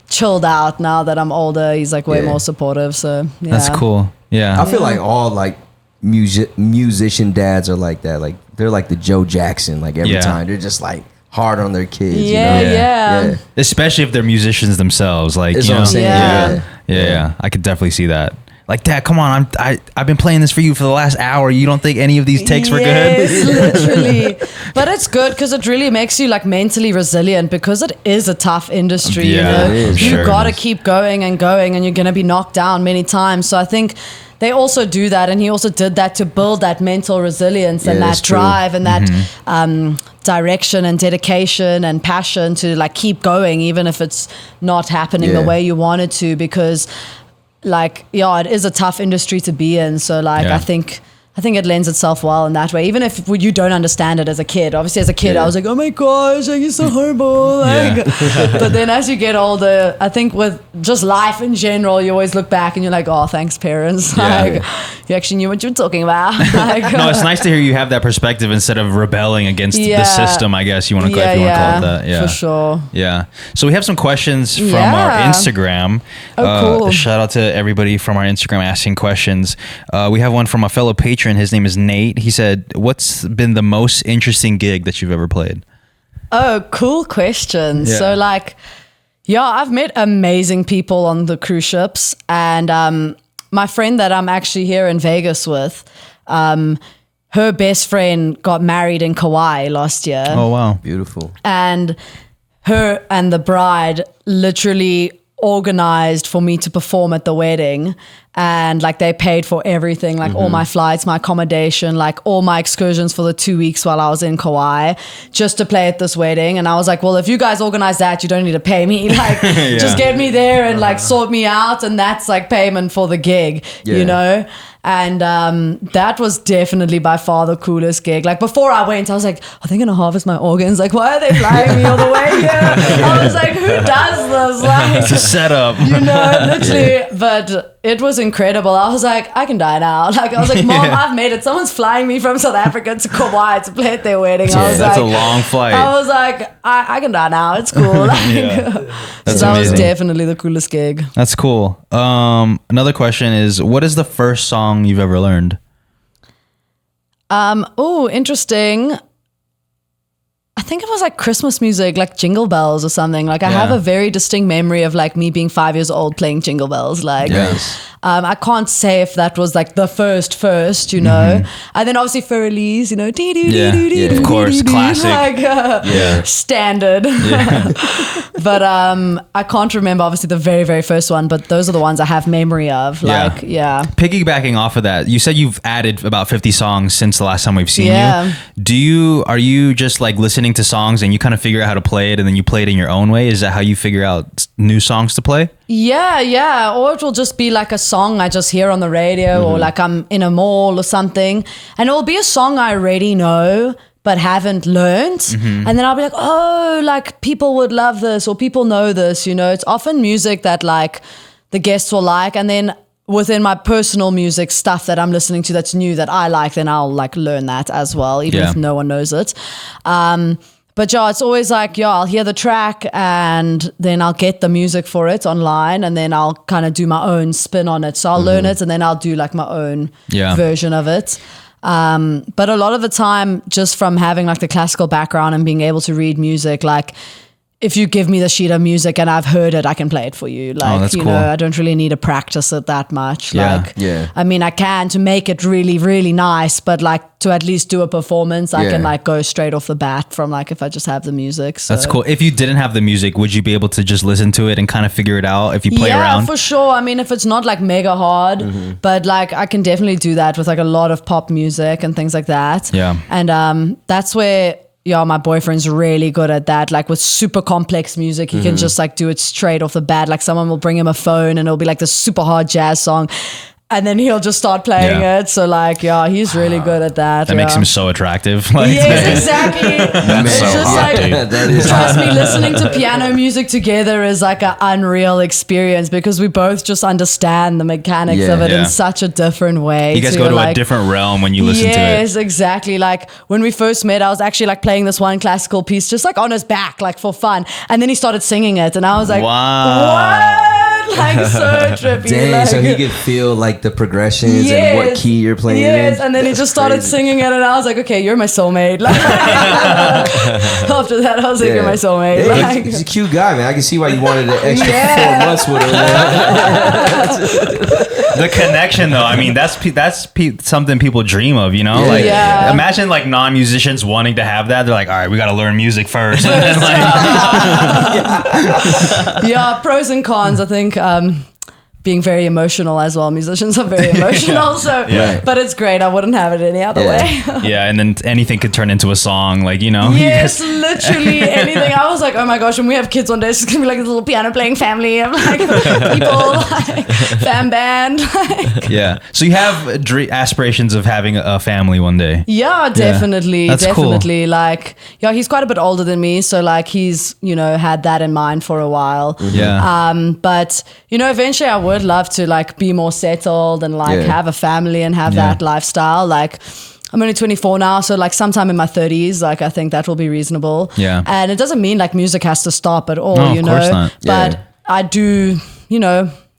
Speaker 4: chilled out now that I'm older. He's like way more supportive, so yeah.
Speaker 1: That's cool. Yeah.
Speaker 3: I feel like all like musician dads are like that. Like they're like the Joe Jackson. Like every time they're just like hard on their kids.
Speaker 4: Yeah.
Speaker 1: Especially if they're musicians themselves. Like,
Speaker 3: That's what I'm saying.
Speaker 1: Yeah. I could definitely see that. Like, Dad, come on, I've been playing this for you for the last hour. You don't think any of these takes were good?
Speaker 4: Yes, literally. But it's good because it really makes you like mentally resilient, because it is a tough industry.
Speaker 1: Yeah, it is.
Speaker 4: You
Speaker 1: Sure
Speaker 4: got to
Speaker 1: is.
Speaker 4: keep going, and you're going to be knocked down many times. So I think they also do that, and he also did that to build that mental resilience and that drive and that direction and dedication and passion to like keep going, even if it's not happening the way you want it to, because like, it is a tough industry to be in. So like, I think it lends itself well in that way, even if you don't understand it as a kid. Obviously as a kid I was like, oh my gosh, like, you're so horrible, like, but then as you get older, I think with just life in general, you always look back and you're like, oh, thanks parents, like you actually knew what you were talking about. Like,
Speaker 1: No, it's nice to hear you have that perspective instead of rebelling against the system, I guess you want to call it that. Yeah,
Speaker 4: for sure.
Speaker 1: Yeah. So we have some questions from our Instagram.
Speaker 4: Cool.
Speaker 1: Shout out to everybody from our Instagram asking questions. We have one from a fellow patron. His name is Nate. He said, what's been the most interesting gig that you've ever played?
Speaker 4: Oh, cool question.
Speaker 1: Yeah.
Speaker 4: So like, I've met amazing people on the cruise ships, and my friend that I'm actually here in Vegas with, her best friend got married in Kauai last year.
Speaker 1: Oh, wow.
Speaker 3: Beautiful.
Speaker 4: And her and the bride literally organized for me to perform at the wedding, and like they paid for everything, like all my flights, my accommodation, like all my excursions for the 2 weeks while I was in Kauai, just to play at this wedding. And I was like, well, if you guys organize that, you don't need to pay me, like just get me there and like sort me out, and that's like payment for the gig, and that was definitely by far the coolest gig. Like before I went, I was like, are they gonna harvest my organs? Like, why are they flying me all the way here? I was like, who does this? Like,
Speaker 1: It's a setup.
Speaker 4: literally. But it was incredible. I was like, I can die now. Like I was like, Mom, I've made it. Someone's flying me from South Africa to Kauai to play at their wedding. I was
Speaker 1: That's
Speaker 4: like,
Speaker 1: a long flight.
Speaker 4: I was like, I can die now. It's cool. Like,
Speaker 1: That's
Speaker 4: so that was
Speaker 1: amazing.
Speaker 4: definitely the coolest gig.
Speaker 1: That's cool. Another question is, what is the first song you've ever learned?
Speaker 4: Oh, interesting. I think it was like Christmas music, like Jingle Bells or something. Like I have a very distinct memory of like me being 5 years old playing Jingle Bells. Like, I can't say if that was like the first, and then obviously Furley's,
Speaker 1: Of course, classic.
Speaker 4: Like, standard. But I can't remember obviously the very, very first one, but those are the ones I have memory of. Like,
Speaker 1: Piggybacking off of that, you said you've added about 50 songs since the last time we've seen you. Are you just like listening to songs and you kind of figure out how to play it and then you play it in your own way? Is that how you figure out new songs to play?
Speaker 4: Yeah. Or it will just be like a song I just hear on the radio, or like I'm in a mall or something, and it will be a song I already know but haven't learned. And then I'll be like, oh, like people would love this, or people know this, It's often music that like the guests will like, and then within my personal music stuff that I'm listening to that's new that I like, then I'll like learn that as well, even if no one knows it. But it's always like, I'll hear the track and then I'll get the music for it online, and then I'll kind of do my own spin on it. So I'll learn it and then I'll do like my own version of it. But a lot of the time, just from having like the classical background and being able to read music, like if you give me the sheet of music and I've heard it, I can play it for you. Like,
Speaker 1: that's
Speaker 4: you
Speaker 1: cool.
Speaker 4: know, I don't really need to practice it that much.
Speaker 1: Yeah.
Speaker 4: Like,
Speaker 3: Yeah.
Speaker 4: I mean, I can to make it really, really nice, but like to at least do a performance, I can like go straight off the bat from like if I just have the music. So.
Speaker 1: That's cool. If you didn't have the music, would you be able to just listen to it and kind of figure it out if you play around?
Speaker 4: Yeah, for sure. I mean, if it's not like mega hard, but like I can definitely do that with like a lot of pop music and things like that.
Speaker 1: Yeah.
Speaker 4: And that's where my boyfriend's really good at that. Like with super complex music, he can just like do it straight off the bat. Like someone will bring him a phone and it'll be like this super hard jazz song. And then he'll just start playing it. So like, he's really good at that.
Speaker 1: That makes him so attractive. Like,
Speaker 4: yes, exactly. It's
Speaker 2: so
Speaker 4: just
Speaker 2: hot,
Speaker 4: like,
Speaker 2: dude.
Speaker 4: trust me, listening to piano music together is like an unreal experience because we both just understand the mechanics of it in such a different way.
Speaker 1: You guys go to a different realm when you listen to it.
Speaker 4: Yes, exactly. Like when we first met, I was actually like playing this one classical piece just like on his back, like for fun. And then he started singing it and I was like,
Speaker 1: wow.
Speaker 4: what? Like so trippy.
Speaker 3: Dang,
Speaker 4: like,
Speaker 3: so he could feel like the progressions and what key you're playing
Speaker 4: Yes,
Speaker 3: in.
Speaker 4: and then he just started singing it, and I was like, "Okay, you're my soulmate." Like, after that, I was like, "You're my soulmate."
Speaker 3: Yeah,
Speaker 4: Like,
Speaker 3: he's a cute guy, man. I can see why you wanted an extra 4 months with him.
Speaker 1: The connection, though, I mean, that's something people dream of, you know? Like, imagine like non-musicians wanting to have that. They're like, all right, we got to learn music first. And then, like,
Speaker 4: pros and cons. I think being very emotional as well. Musicians are very emotional, but it's great. I wouldn't have it any other way.
Speaker 1: yeah, and then anything could turn into a song, like, you know?
Speaker 4: Yes, literally anything. I was like, oh my gosh, when we have kids one day, it's just gonna be like a little piano playing family. I'm like, people, like, fam band. Like.
Speaker 1: Yeah. So you have aspirations of having a family one day?
Speaker 4: Yeah, definitely.
Speaker 1: That's
Speaker 4: definitely.
Speaker 1: cool.
Speaker 4: Like, he's quite a bit older than me. So like he's, had that in mind for a while.
Speaker 1: Yeah.
Speaker 4: But, eventually I would love to like be more settled and like have a family and have that lifestyle. Like I'm only 24 now, so like sometime in my 30s, like I think that will be reasonable.
Speaker 1: Yeah.
Speaker 4: And it doesn't mean like music has to stop at all,
Speaker 1: No, of course not.
Speaker 4: But I do,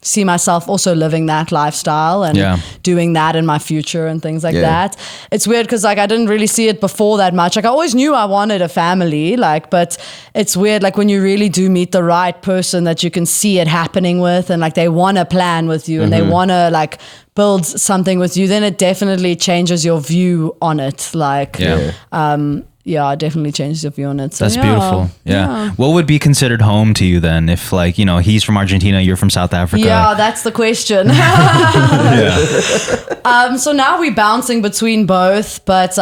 Speaker 4: see myself also living that lifestyle and doing that in my future and things like that. It's weird because like I didn't really see it before that much. Like I always knew I wanted a family, like, but it's weird like when you really do meet the right person that you can see it happening with and like they want to plan with you and they want to like build something with you, then it definitely changes your view on it. Like, it definitely changes your view on it. So,
Speaker 1: that's beautiful. Yeah. What would be considered home to you then? If like, he's from Argentina, you're from South Africa.
Speaker 4: Yeah, that's the question. So now we're bouncing between both, but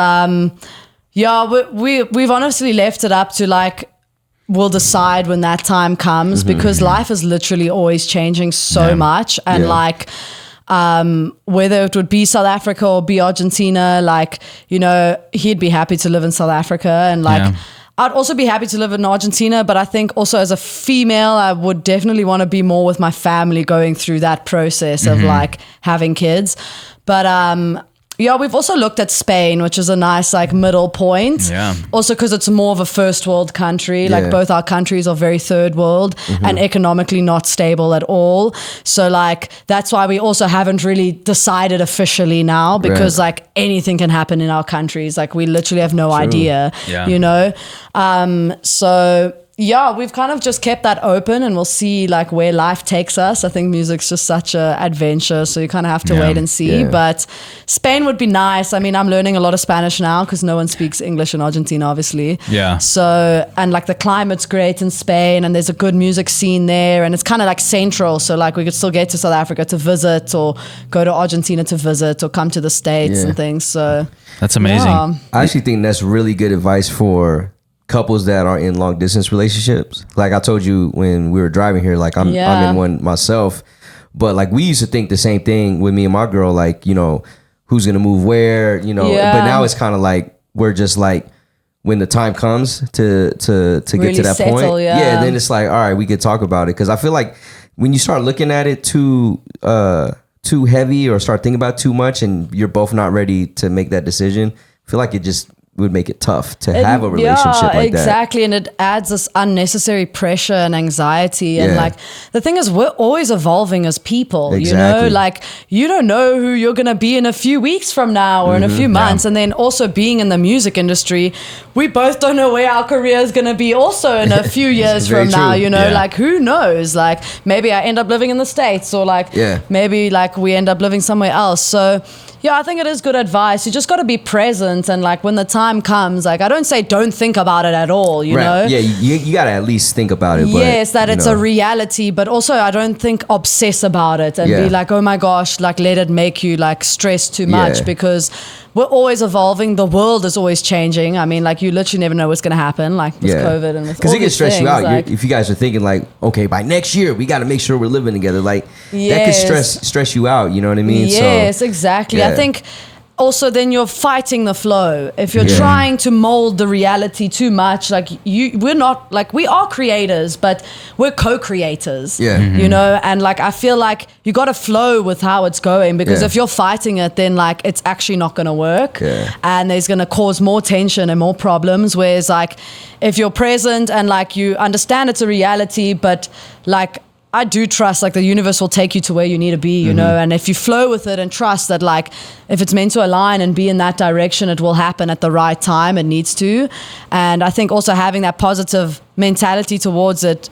Speaker 4: we've honestly left it up to like, we'll decide when that time comes because life is literally always changing so much. And like, whether it would be South Africa or be Argentina, like, he'd be happy to live in South Africa and like, I'd also be happy to live in Argentina, but I think also as a female, I would definitely want to be more with my family going through that process of like having kids. But, we've also looked at Spain, which is a nice like middle point.
Speaker 1: Yeah.
Speaker 4: Also because it's more of a first world country. Like both our countries are very third world and economically not stable at all. So like that's why we also haven't really decided officially now because like anything can happen in our countries. Like we literally have no idea, So we've kind of just kept that open and we'll see like where life takes us. I think music's just such a adventure, so you kind of have to wait and see. But Spain would be nice. I mean, I'm learning a lot of Spanish now because no one speaks English in Argentina, obviously.
Speaker 1: Yeah.
Speaker 4: So, and like the climate's great in Spain and there's a good music scene there and it's kind of like central. So like we could still get to South Africa to visit or go to Argentina to visit or come to the States and things. So
Speaker 1: that's amazing.
Speaker 3: I actually think that's really good advice for couples that are in long distance relationships. Like I told you when we were driving here, like I'm in one myself, but like we used to think the same thing with me and my girl, like, who's going to move where, but now it's kind of like, we're just like, when the time comes to really get to that point, then it's like, all right, we could talk about it. Cause I feel like when you start looking at it too heavy or start thinking about too much and you're both not ready to make that decision, I feel like it would make it tough to have a relationship like that.
Speaker 4: Exactly. And it adds this unnecessary pressure and anxiety. And like, the thing is, we're always evolving as people, you know, like you don't know who you're going to be in a few weeks from now or in a few months. And then also being in the music industry, we both don't know where our career is going to be also in a few years from now, you know, like who knows, like maybe I end up living in the States or like maybe like we end up living somewhere else. So yeah, I think it is good advice. You just got to be present, and like when the time comes, like I don't say don't think about it at all, you know?
Speaker 3: Yeah, you got to at least think about it.
Speaker 4: Yes, that it's a reality, but also I don't think obsess about it and be like, oh my gosh, like let it make you like stress too much because we're always evolving. The world is always changing. I mean, like you literally never know what's going to happen, like with COVID and with
Speaker 3: because it can stress
Speaker 4: things,
Speaker 3: you out.
Speaker 4: like,
Speaker 3: if you guys are thinking like, okay, by next year we got to make sure we're living together, like that could stress you out. You know what I mean?
Speaker 4: Yes, exactly. I think also then you're fighting the flow. If you're trying to mold the reality too much, like we're not, like we are creators, but we're co-creators, you know? And like, I feel like you got to flow with how it's going, because if you're fighting it, then like, it's actually not going to work and there's going to cause more tension and more problems. Whereas like, if you're present and like, you understand it's a reality, but like, I do trust like the universe will take you to where you need to be, you know, and if you flow with it and trust that like if it's meant to align and be in that direction, it will happen at the right time. It needs to. And I think also having that positive mentality towards it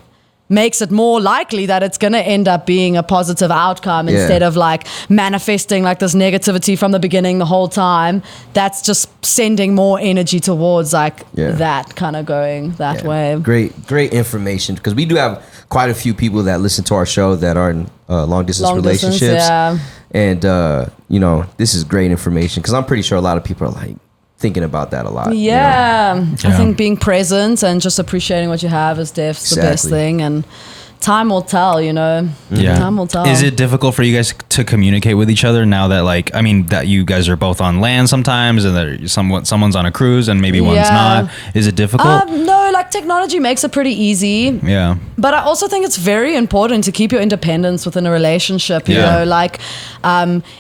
Speaker 4: makes it more likely that it's going to end up being a positive outcome instead of like manifesting like this negativity from the beginning the whole time. That's just sending more energy towards like that kind of going that way. Great
Speaker 3: information, because we do have quite a few people that listen to our show that are in long distance relationships. And you know, this is great information, because I'm pretty sure a lot of people are like thinking about that a lot. You know?
Speaker 4: I think being present and just appreciating what you have is the best thing, and time will tell, you know. Time will tell.
Speaker 1: Is it difficult for you guys to communicate with each other now that like, I mean, that you guys are both on land sometimes and that someone's on a cruise and maybe one's not? Is it difficult?
Speaker 4: No, like technology makes it pretty easy. But I also think it's very important to keep your independence within a relationship, you know, like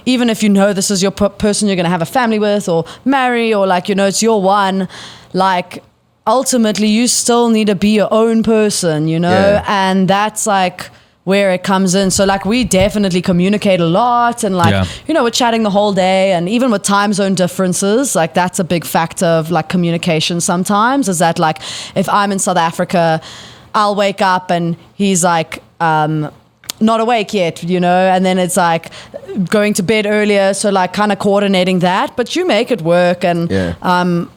Speaker 4: even if you know this is your person you're going to have a family with or marry, or like, you know, it's your one, like ultimately you still need to be your own person, you know, and that's like where it comes in. So like we definitely communicate a lot, and like, you know, we're chatting the whole day, and even with time zone differences, like that's a big factor of like communication sometimes, is that like if I'm in South Africa, I'll wake up and he's like not awake yet, you know, and then it's like going to bed earlier, so like kind of coordinating that, but you make it work. And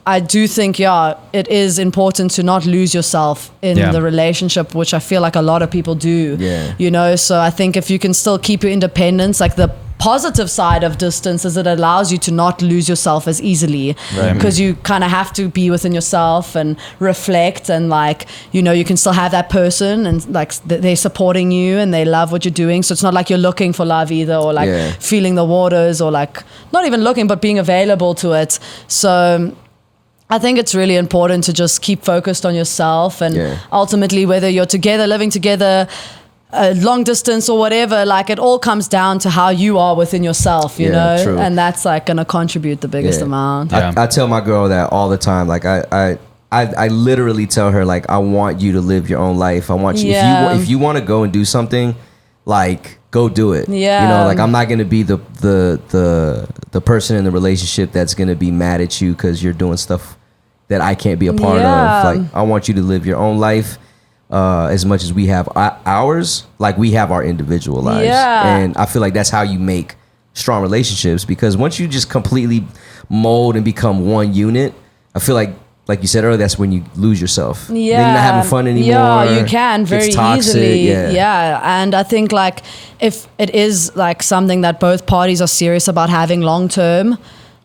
Speaker 4: I do think it is important to not lose yourself in the relationship, which I feel like a lot of people do, you know. So I think if you can still keep your independence, like the positive side of distance is it allows you to not lose yourself as easily, because you kind of have to be within yourself and reflect, and like, you know, you can still have that person and like they're supporting you and they love what you're doing, so it's not like you're looking for love either, or like feeling the waters, or like not even looking but being available to it. So I think it's really important to just keep focused on yourself, and ultimately whether you're together, living together, long distance or whatever, like it all comes down to how you are within yourself, you know. True. And that's like gonna contribute the biggest amount.
Speaker 3: I tell my girl that all the time. Like I literally tell her, like, I want you to live your own life. I want you, if you want to go and do something, like, go do it. You know, like, I'm not gonna be the person in the relationship that's gonna be mad at you because you're doing stuff that I can't be a part of. Like, I want you to live your own life. As much as we have ours, like we have our individual lives. And I feel like that's how you make strong relationships, because once you just completely mold and become one unit, I feel like you said earlier, that's when you lose yourself. Then you're not having fun anymore.
Speaker 4: You can very easily. And I think like if it is like something that both parties are serious about having long term,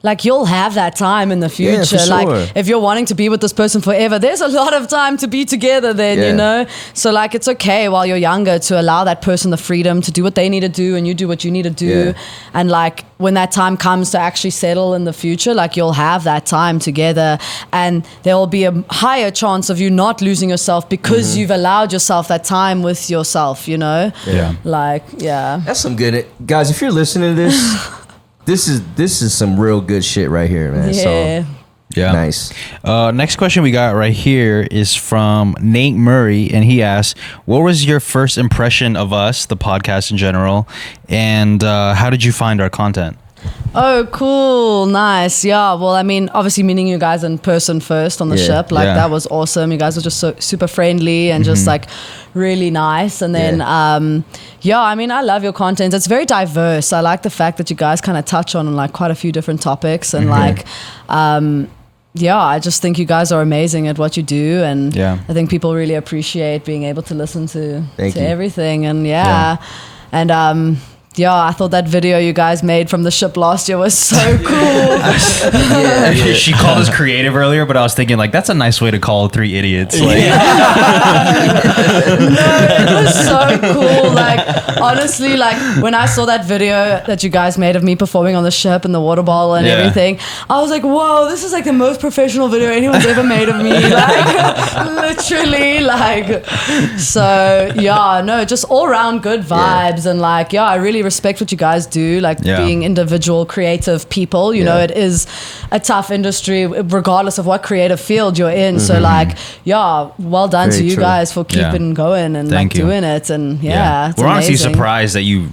Speaker 4: like you'll have that time in the future.
Speaker 3: For sure.
Speaker 4: Like if you're wanting to be with this person forever, there's a lot of time to be together then, you know? So like it's okay while you're younger to allow that person the freedom to do what they need to do, and you do what you need to do. And like when that time comes to actually settle in the future, like you'll have that time together, and there will be a higher chance of you not losing yourself because you've allowed yourself that time with yourself, you know? That's
Speaker 3: some good, guys, if you're listening to this, This is some real good shit right here, man. So
Speaker 1: Yeah.
Speaker 3: Nice.
Speaker 1: Next question we got right here is from Nate Murray, and he asks, what was your first impression of us, the podcast in general, and how did you find our content?
Speaker 4: Oh, cool. Nice. Yeah. Well, I mean, obviously meeting you guys in person first on the ship, like that was awesome. You guys were just so super friendly and just like really nice. And then, I mean, I love your content. It's very diverse. I like the fact that you guys kind of touch on like quite a few different topics and like, I just think you guys are amazing at what you do. And I think people really appreciate being able to listen to everything. And and I thought that video you guys made from the ship last year was so cool.
Speaker 1: She called us creative earlier, but I was thinking like that's a nice way to call 3 idiots. Like.
Speaker 4: No, it was so cool. Like honestly, like when I saw that video that you guys made of me performing on the ship and the water bottle and everything, I was like, whoa, this is like the most professional video anyone's ever made of me. Like literally, like so. Just all around good vibes and like I really respect what you guys do, like being individual creative people. You know, it is a tough industry regardless of what creative field you're in. So like well done to you guys for keeping going and doing it. And it's
Speaker 1: we're honestly
Speaker 4: amazing.
Speaker 1: surprised that you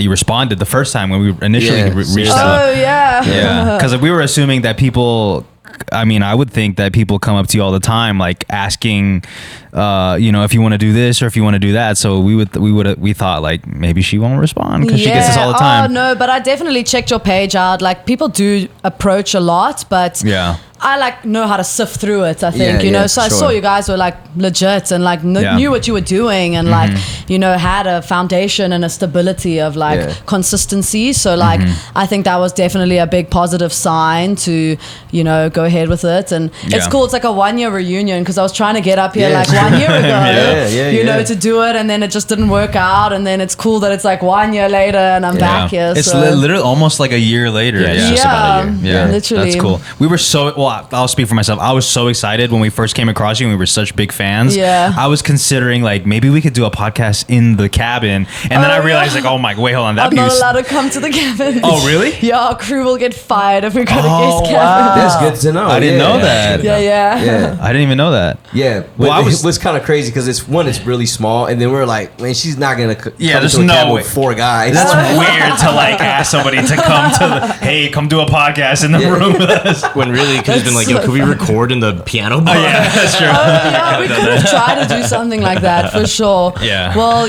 Speaker 1: responded the first time when we initially reached out.
Speaker 4: Oh yeah,
Speaker 1: because we were assuming that people, I mean, I would think that people come up to you all the time, like asking, if you want to do this or if you want to do that. So we thought like maybe she won't respond because she gets this all the time.
Speaker 4: Oh no, but I definitely checked your page out. Like people do approach a lot, but I like know how to sift through it. I think So I saw you guys were like legit and like knew what you were doing and like had a foundation and a stability of like consistency. So like I think that was definitely a big positive sign to go ahead with it. And it's cool. It's like a 1-year reunion because I was trying to get up here like 1 year ago, to do it, and then it just didn't work out. And then it's cool that it's like 1 year later and I'm back here.
Speaker 1: It's literally almost like a year later.
Speaker 2: It's just about a year.
Speaker 1: Yeah,
Speaker 4: literally.
Speaker 1: That's cool. We were I'll speak for myself. I was so excited when we first came across you and we were such big fans.
Speaker 4: Yeah.
Speaker 1: I was considering like maybe we could do a podcast in the cabin. And then I realized like, oh my, wait, hold on.
Speaker 4: I'm not allowed to come to the cabin.
Speaker 1: Oh, really?
Speaker 4: Yeah, our crew will get fired if we go to guest cabin.
Speaker 3: That's good to know.
Speaker 1: I didn't know that.
Speaker 4: Yeah.
Speaker 1: I didn't even know that.
Speaker 3: Yeah. Well, it was kind of crazy because it's really small. And then we're like, man, she's not going to come to a cabin with 4 guys.
Speaker 1: That's weird to like ask somebody to come to come do a podcast in the room with us.
Speaker 2: When really could have been like, could we record in the piano bar?
Speaker 1: Oh, yeah, that's true.
Speaker 4: We could have tried to do something like that for sure.
Speaker 1: Yeah.
Speaker 4: Well,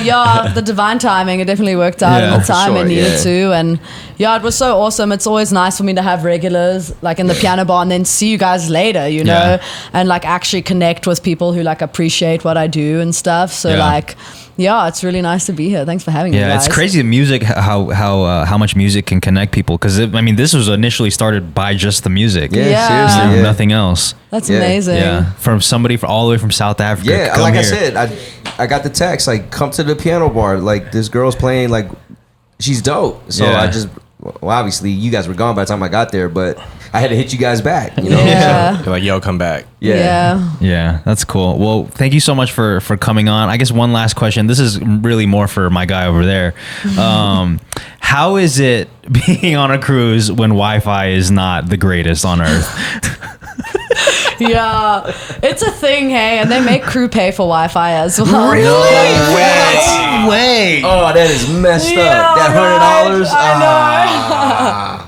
Speaker 4: the divine timing, it definitely worked out in the time it needed to. And it was so awesome. It's always nice for me to have regulars like in the piano bar and then see you guys later, and like actually connect with people who like appreciate what I do and stuff. So it's really nice to be here. Thanks for having me, guys.
Speaker 1: Yeah, it's crazy the music, how much music can connect people. Because this was initially started by just the music.
Speaker 3: Seriously,
Speaker 1: nothing else.
Speaker 4: That's amazing.
Speaker 1: Yeah, from somebody all the way from South Africa.
Speaker 3: Yeah, like I said, I got the text like, come to the piano bar. Like this girl's playing, like she's dope. So I just, obviously you guys were gone by the time I got there, but I had to hit you guys back.
Speaker 4: Yeah.
Speaker 2: They're like, yo, come back.
Speaker 1: Yeah, that's cool. Well, thank you so much for coming on. I guess one last question. This is really more for my guy over there. How is it being on a cruise when Wi-Fi is not the greatest on Earth?
Speaker 4: Yeah, it's a thing, hey, and they make crew pay for Wi-Fi as well.
Speaker 1: Really?
Speaker 3: No way. Oh, that is messed up. That $100.
Speaker 4: I know.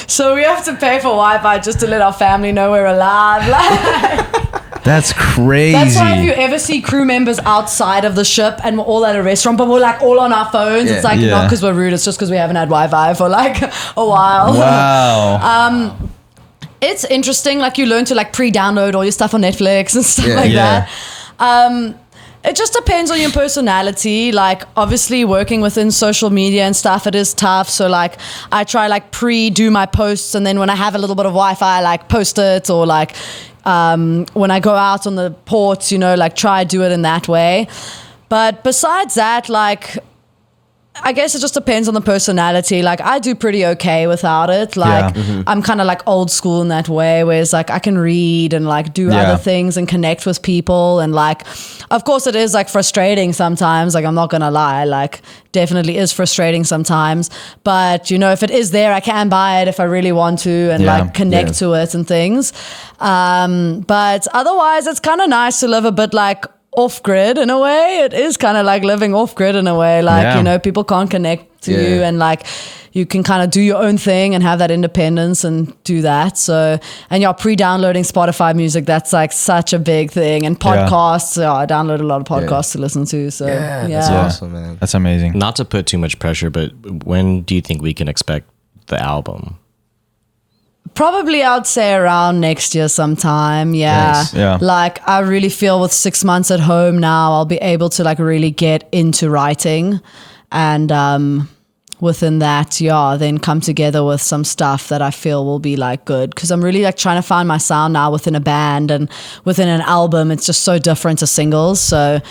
Speaker 4: So we have to pay for Wi-Fi just to let our family know we're alive.
Speaker 1: That's crazy.
Speaker 4: That's why if you ever see crew members outside of the ship and we're all at a restaurant, but we're like all on our phones, it's like not because we're rude, it's just because we haven't had Wi-Fi for like a while.
Speaker 1: Wow.
Speaker 4: It's interesting, like you learn to like pre-download all your stuff on Netflix and stuff that. It just depends on your personality. Like obviously working within social media and stuff, it is tough. So like I try like do my posts, and then when I have a little bit of Wi-Fi, I like post it, or like when I go out on the ports, like try do it in that way. But besides that, like I guess it just depends on the personality. Like I do pretty okay without it. Like I'm kind of like old school in that way, whereas like I can read and like do other things and connect with people. And like, of course it is like frustrating sometimes. Like I'm not going to lie, like definitely is frustrating sometimes. But you know, if it is there, I can buy it if I really want to and like connect to it and things. But otherwise it's kind of nice to live a bit like off grid in a way. It is kind of like living off grid in a way, like you know, people can't connect to you and like you can kind of do your own thing and have that independence and do that. So, and you're pre-downloading Spotify music, that's like such a big thing. And podcasts, I download a lot of podcasts to listen to. So
Speaker 3: that's awesome, man.
Speaker 1: That's amazing.
Speaker 2: Not to put too much pressure, but when do you think we can expect the album?
Speaker 4: Probably I'd say around next year sometime.
Speaker 3: Nice.
Speaker 1: Yeah.
Speaker 4: Like I really feel with 6 months at home now, I'll be able to like really get into writing and within that, then come together with some stuff that I feel will be like good. Cause I'm really like trying to find my sound now within a band and within an album. It's just so different to singles. So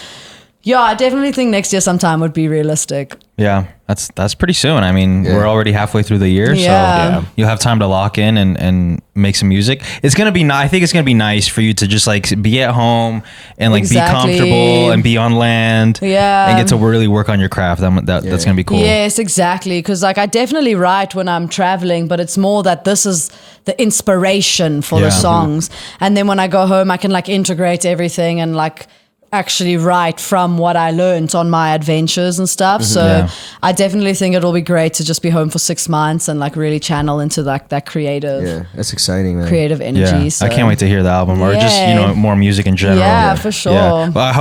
Speaker 4: yeah, I definitely think next year sometime would be realistic.
Speaker 1: Yeah, that's pretty soon. I mean, we're already halfway through the year, so you'll have time to lock in and make some music. It's gonna be I think it's gonna be nice for you to just like be at home and like be comfortable and be on land, and get to really work on your craft. That's gonna be cool.
Speaker 4: Yes, exactly. Because like I definitely write when I'm traveling, but it's more that this is the inspiration for the songs, and then when I go home, I can like integrate everything and like actually write from what I learned on my adventures and stuff. So I definitely think it'll be great to just be home for 6 months and like really channel into like that creative.
Speaker 3: Yeah, that's exciting, man.
Speaker 4: Creative energy.
Speaker 1: Yeah.
Speaker 4: So.
Speaker 1: I can't wait to hear the album or just, you know, more music in general.
Speaker 4: Yeah, for sure.
Speaker 1: Yeah. Well, I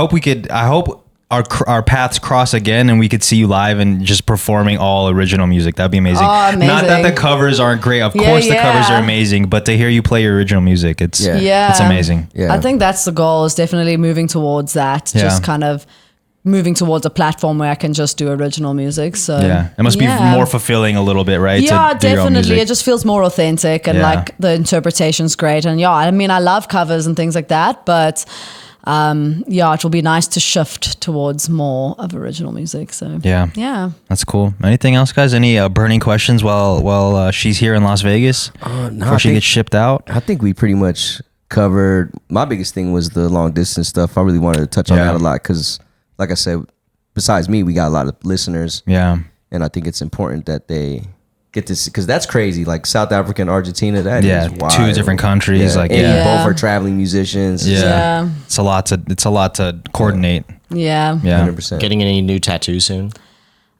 Speaker 1: hope our paths cross again and we could see you live and just performing all original music. That'd be amazing.
Speaker 4: Oh, amazing.
Speaker 1: Not that the covers aren't great. Of course the covers are amazing, but to hear you play your original music, it's amazing.
Speaker 3: Yeah.
Speaker 4: I think that's the goal, is definitely moving towards that. Just kind of moving towards a platform where I can just do original music. So
Speaker 1: it must be more fulfilling a little bit, right?
Speaker 4: Yeah, definitely. It just feels more authentic and like the interpretation's great. And I mean, I love covers and things like that, but it will be nice to shift towards more of original music. So yeah,
Speaker 1: that's cool. Anything else, guys? Any burning questions while she's here in Las Vegas before she gets shipped out?
Speaker 3: I think we pretty much covered. My biggest thing was the long distance stuff. I really wanted to touch on that a lot because, like I said, besides me, we got a lot of listeners. Yeah, and I think it's important that they get to see, because that's crazy. Like South Africa and Argentina, that is wild.
Speaker 1: 2 different countries. Like
Speaker 3: both are traveling musicians.
Speaker 1: Yeah. It's a lot to coordinate.
Speaker 4: Yeah.
Speaker 3: 100%.
Speaker 2: Getting any new tattoos soon?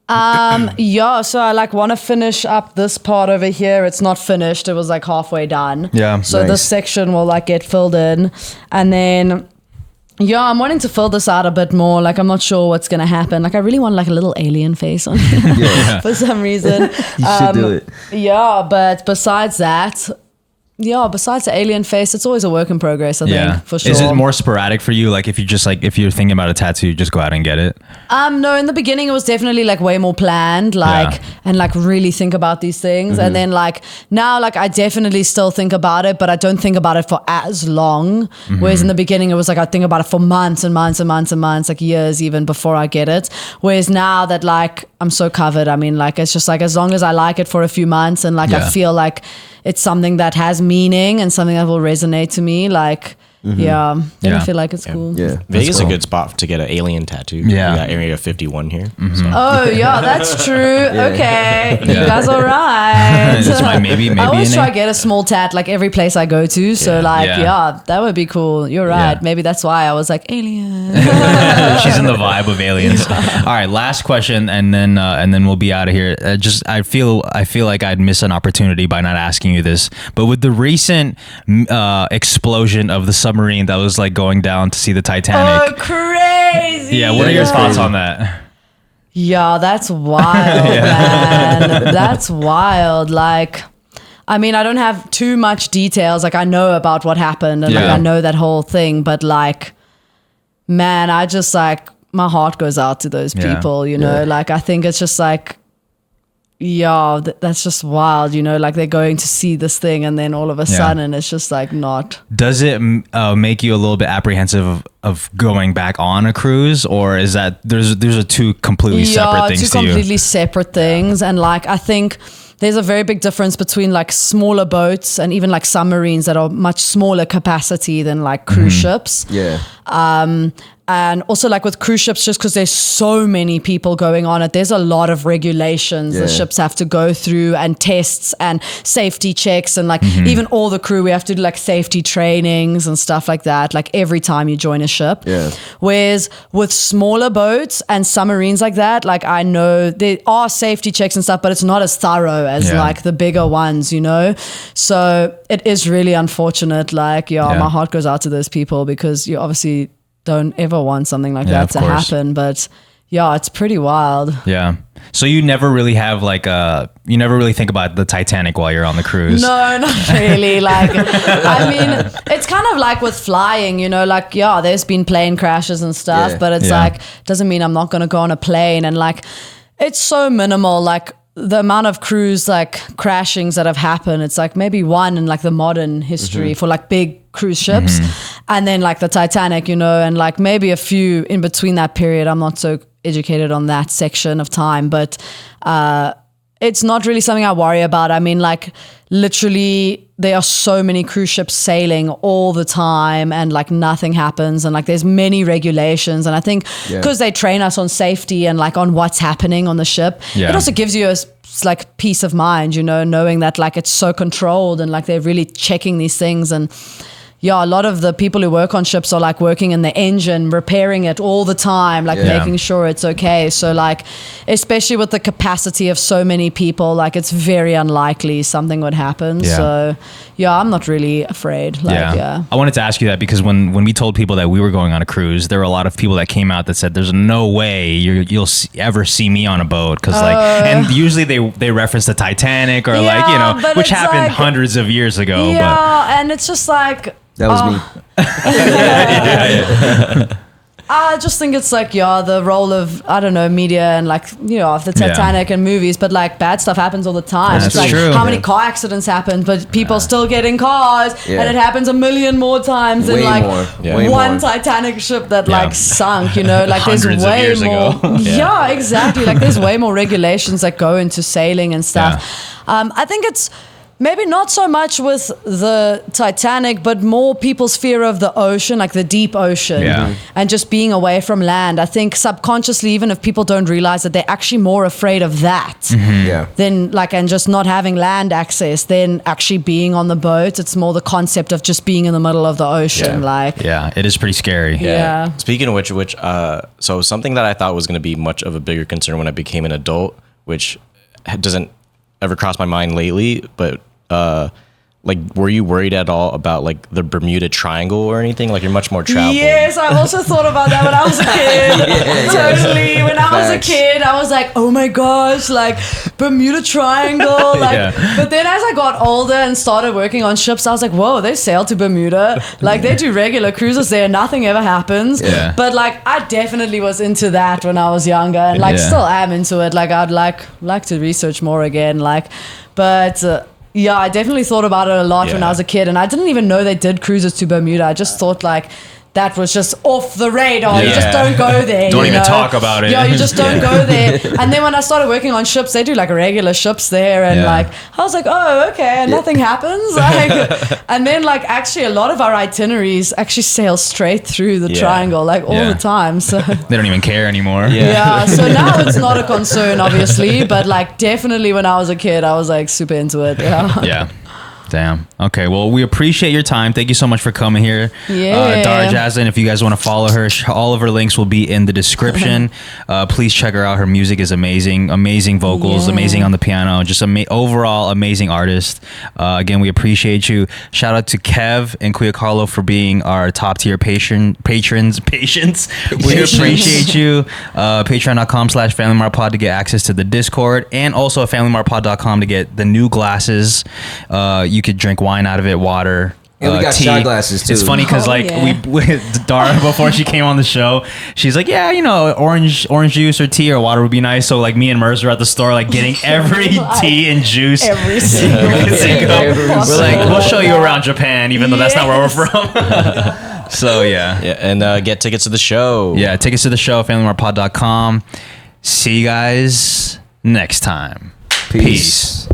Speaker 4: So I like want to finish up this part over here. It's not finished. It was like halfway done.
Speaker 1: Yeah.
Speaker 4: So this section will like get filled in, and then I'm wanting to fill this out a bit more. Like, I'm not sure what's going to happen. Like, I really want like a little alien face on here for some reason.
Speaker 3: You should do it.
Speaker 4: Yeah, but besides that, besides the alien face, it's always a work in progress, I think, for sure.
Speaker 1: Is it more sporadic for you? Like, if you're thinking about a tattoo, you just go out and get it?
Speaker 4: No, in the beginning, it was definitely like way more planned, and like really think about these things. And then like now, like I definitely still think about it, but I don't think about it for as long. Whereas in the beginning, it was like I think about it for months and months and months and months, like years even before I get it. Whereas now that like I'm so covered, I mean, like it's just like as long as I like it for a few months and like I feel like it's something that has meaning and something that will resonate to me, like then I feel like it's cool.
Speaker 3: Yeah,
Speaker 2: Vegas is a good spot to get an alien tattoo.
Speaker 1: Yeah,
Speaker 2: we got Area 51 here. So.
Speaker 4: Oh yeah, that's true. Okay, you guys are right.
Speaker 1: maybe
Speaker 4: I always try to get a small tat like every place I go to. So that would be cool. You're right.
Speaker 1: Yeah.
Speaker 4: Maybe that's why I was like alien.
Speaker 1: She's in the vibe of aliens. All right, last question, and then we'll be out of here. I feel like I'd miss an opportunity by not asking you this, but with the recent explosion of the submarine that was like going down to see the Titanic.
Speaker 4: Oh, crazy!
Speaker 1: Yeah, what are your thoughts on that?
Speaker 4: Yeah, that's wild, man. That's wild. Like, I mean, I don't have too much details. Like, I know about what happened, and like I know that whole thing. But like, man, I just like my heart goes out to those people. You know, like I think it's just like, yeah, that's just wild, you know, like they're going to see this thing and then all of a sudden it's just like not.
Speaker 1: Does it make you a little bit apprehensive of going back on a cruise, or is that there's a two completely separate things to you?
Speaker 4: Yeah, two completely separate things. And like, I think there's a very big difference between like smaller boats and even like submarines that are much smaller capacity than like cruise ships.
Speaker 3: Yeah.
Speaker 4: And also like with cruise ships, just because there's so many people going on it, there's a lot of regulations the ships have to go through, and tests and safety checks, and like even all the crew, we have to do like safety trainings and stuff like that, like every time you join a ship.
Speaker 3: Yeah.
Speaker 4: Whereas with smaller boats and submarines like that, like I know there are safety checks and stuff, but it's not as thorough as like the bigger ones, you know? So it is really unfortunate. Like, my heart goes out to those people, because you obviously don't ever want something like that to happen. But yeah, it's pretty wild.
Speaker 1: Yeah. So you never really have like you never really think about the Titanic while you're on the cruise?
Speaker 4: No, not really. Like, I mean, it's kind of like with flying, you know, like, there's been plane crashes and stuff, but it's like, doesn't mean I'm not going to go on a plane. And like, it's so minimal. Like, the amount of cruise like crashings that have happened, it's like maybe one in like the modern history for like big cruise ships, and then like the Titanic, you know, and like maybe a few in between that period. I'm not so educated on that section of time, but it's not really something I worry about. I mean, like, literally there are so many cruise ships sailing all the time, and like nothing happens, and like there's many regulations, and I think because they train us on safety and like on what's happening on the ship, it also gives you a like peace of mind, you know, knowing that like it's so controlled and like they're really checking these things. And a lot of the people who work on ships are like working in the engine, repairing it all the time, like making sure it's okay. So like, especially with the capacity of so many people, like it's very unlikely something would happen. So I'm not really afraid. Like,
Speaker 1: I wanted to ask you that, because when we told people that we were going on a cruise, there were a lot of people that came out that said, there's no way you'll ever see me on a boat. Cause like, and usually they reference the Titanic or like, you know, which happened like, hundreds of years ago.
Speaker 4: And it's just like,
Speaker 3: that was me.
Speaker 4: I just think it's like, the role of, I don't know, media and like, you know, of the Titanic and movies, but like bad stuff happens all the time.
Speaker 1: That's
Speaker 4: it's like
Speaker 1: true.
Speaker 4: How many car accidents happen, but people still get in cars, and it happens a million more times than like one Titanic ship that like sunk, you know, like there's way more. Exactly. Like there's way more regulations that go into sailing and stuff. I think it's maybe not so much with the Titanic, but more people's fear of the ocean, like the deep ocean, and just being away from land. I think subconsciously, even if people don't realize that, they're actually more afraid of that than like, and just not having land access than actually being on the boat. It's more the concept of just being in the middle of the ocean.
Speaker 1: It is pretty scary.
Speaker 2: Speaking of which, so something that I thought was going to be much of a bigger concern when I became an adult, which doesn't ever crossed my mind lately, but like, were you worried at all about like the Bermuda Triangle or anything? Like, you're much more traveled.
Speaker 4: Yes, I also thought about that when I was a kid. Totally. When I was a kid, I was like, oh my gosh, like Bermuda Triangle. Like, but then as I got older and started working on ships, I was like, whoa, they sail to Bermuda. Like, they do regular cruises there. Nothing ever happens. But like, I definitely was into that when I was younger, and like still am into it. Like, I'd like to research more again. Like, but I definitely thought about it a lot when I was a kid, and I didn't even know they did cruises to Bermuda. I just thought like that was just off the radar. You just don't go there.
Speaker 1: Don't even talk about it.
Speaker 4: You just don't go there. And then when I started working on ships, they do like regular ships there, and like I was like, oh, okay, and nothing happens. Like, and then like actually a lot of our itineraries actually sail straight through the triangle, like all the time. So
Speaker 1: they don't even care anymore.
Speaker 4: So now it's not a concern, obviously, but like definitely when I was a kid, I was like super into it.
Speaker 1: Damn. Okay. Well, we appreciate your time. Thank you so much for coming here. Dara Jazzlyn, if you guys want to follow her, all of her links will be in the description. Please check her out. Her music is amazing. Amazing vocals, amazing on the piano. Just overall amazing artist. Again, we appreciate you. Shout out to Kev and Kuya Carlo for being our top tier patients. We appreciate you. Patreon.com/Family Mart Pod to get access to the Discord, and also at FamilyMartPod.com to get the new glasses. You could drink wine out of it, water,
Speaker 3: And we got
Speaker 1: tea.
Speaker 3: shot glasses too.
Speaker 1: It's funny because we with Dara before she came on the show, she's like, yeah, orange juice or tea or water would be nice. So like me and Merz were at the store like getting every tea and juice.
Speaker 4: Every single
Speaker 1: We're like, we'll show you around Japan, even though that's not where we're from. So yeah,
Speaker 2: and get tickets to the show.
Speaker 1: Yeah, tickets to the show, FamilyMartPod.com. See you guys next time.
Speaker 3: Peace.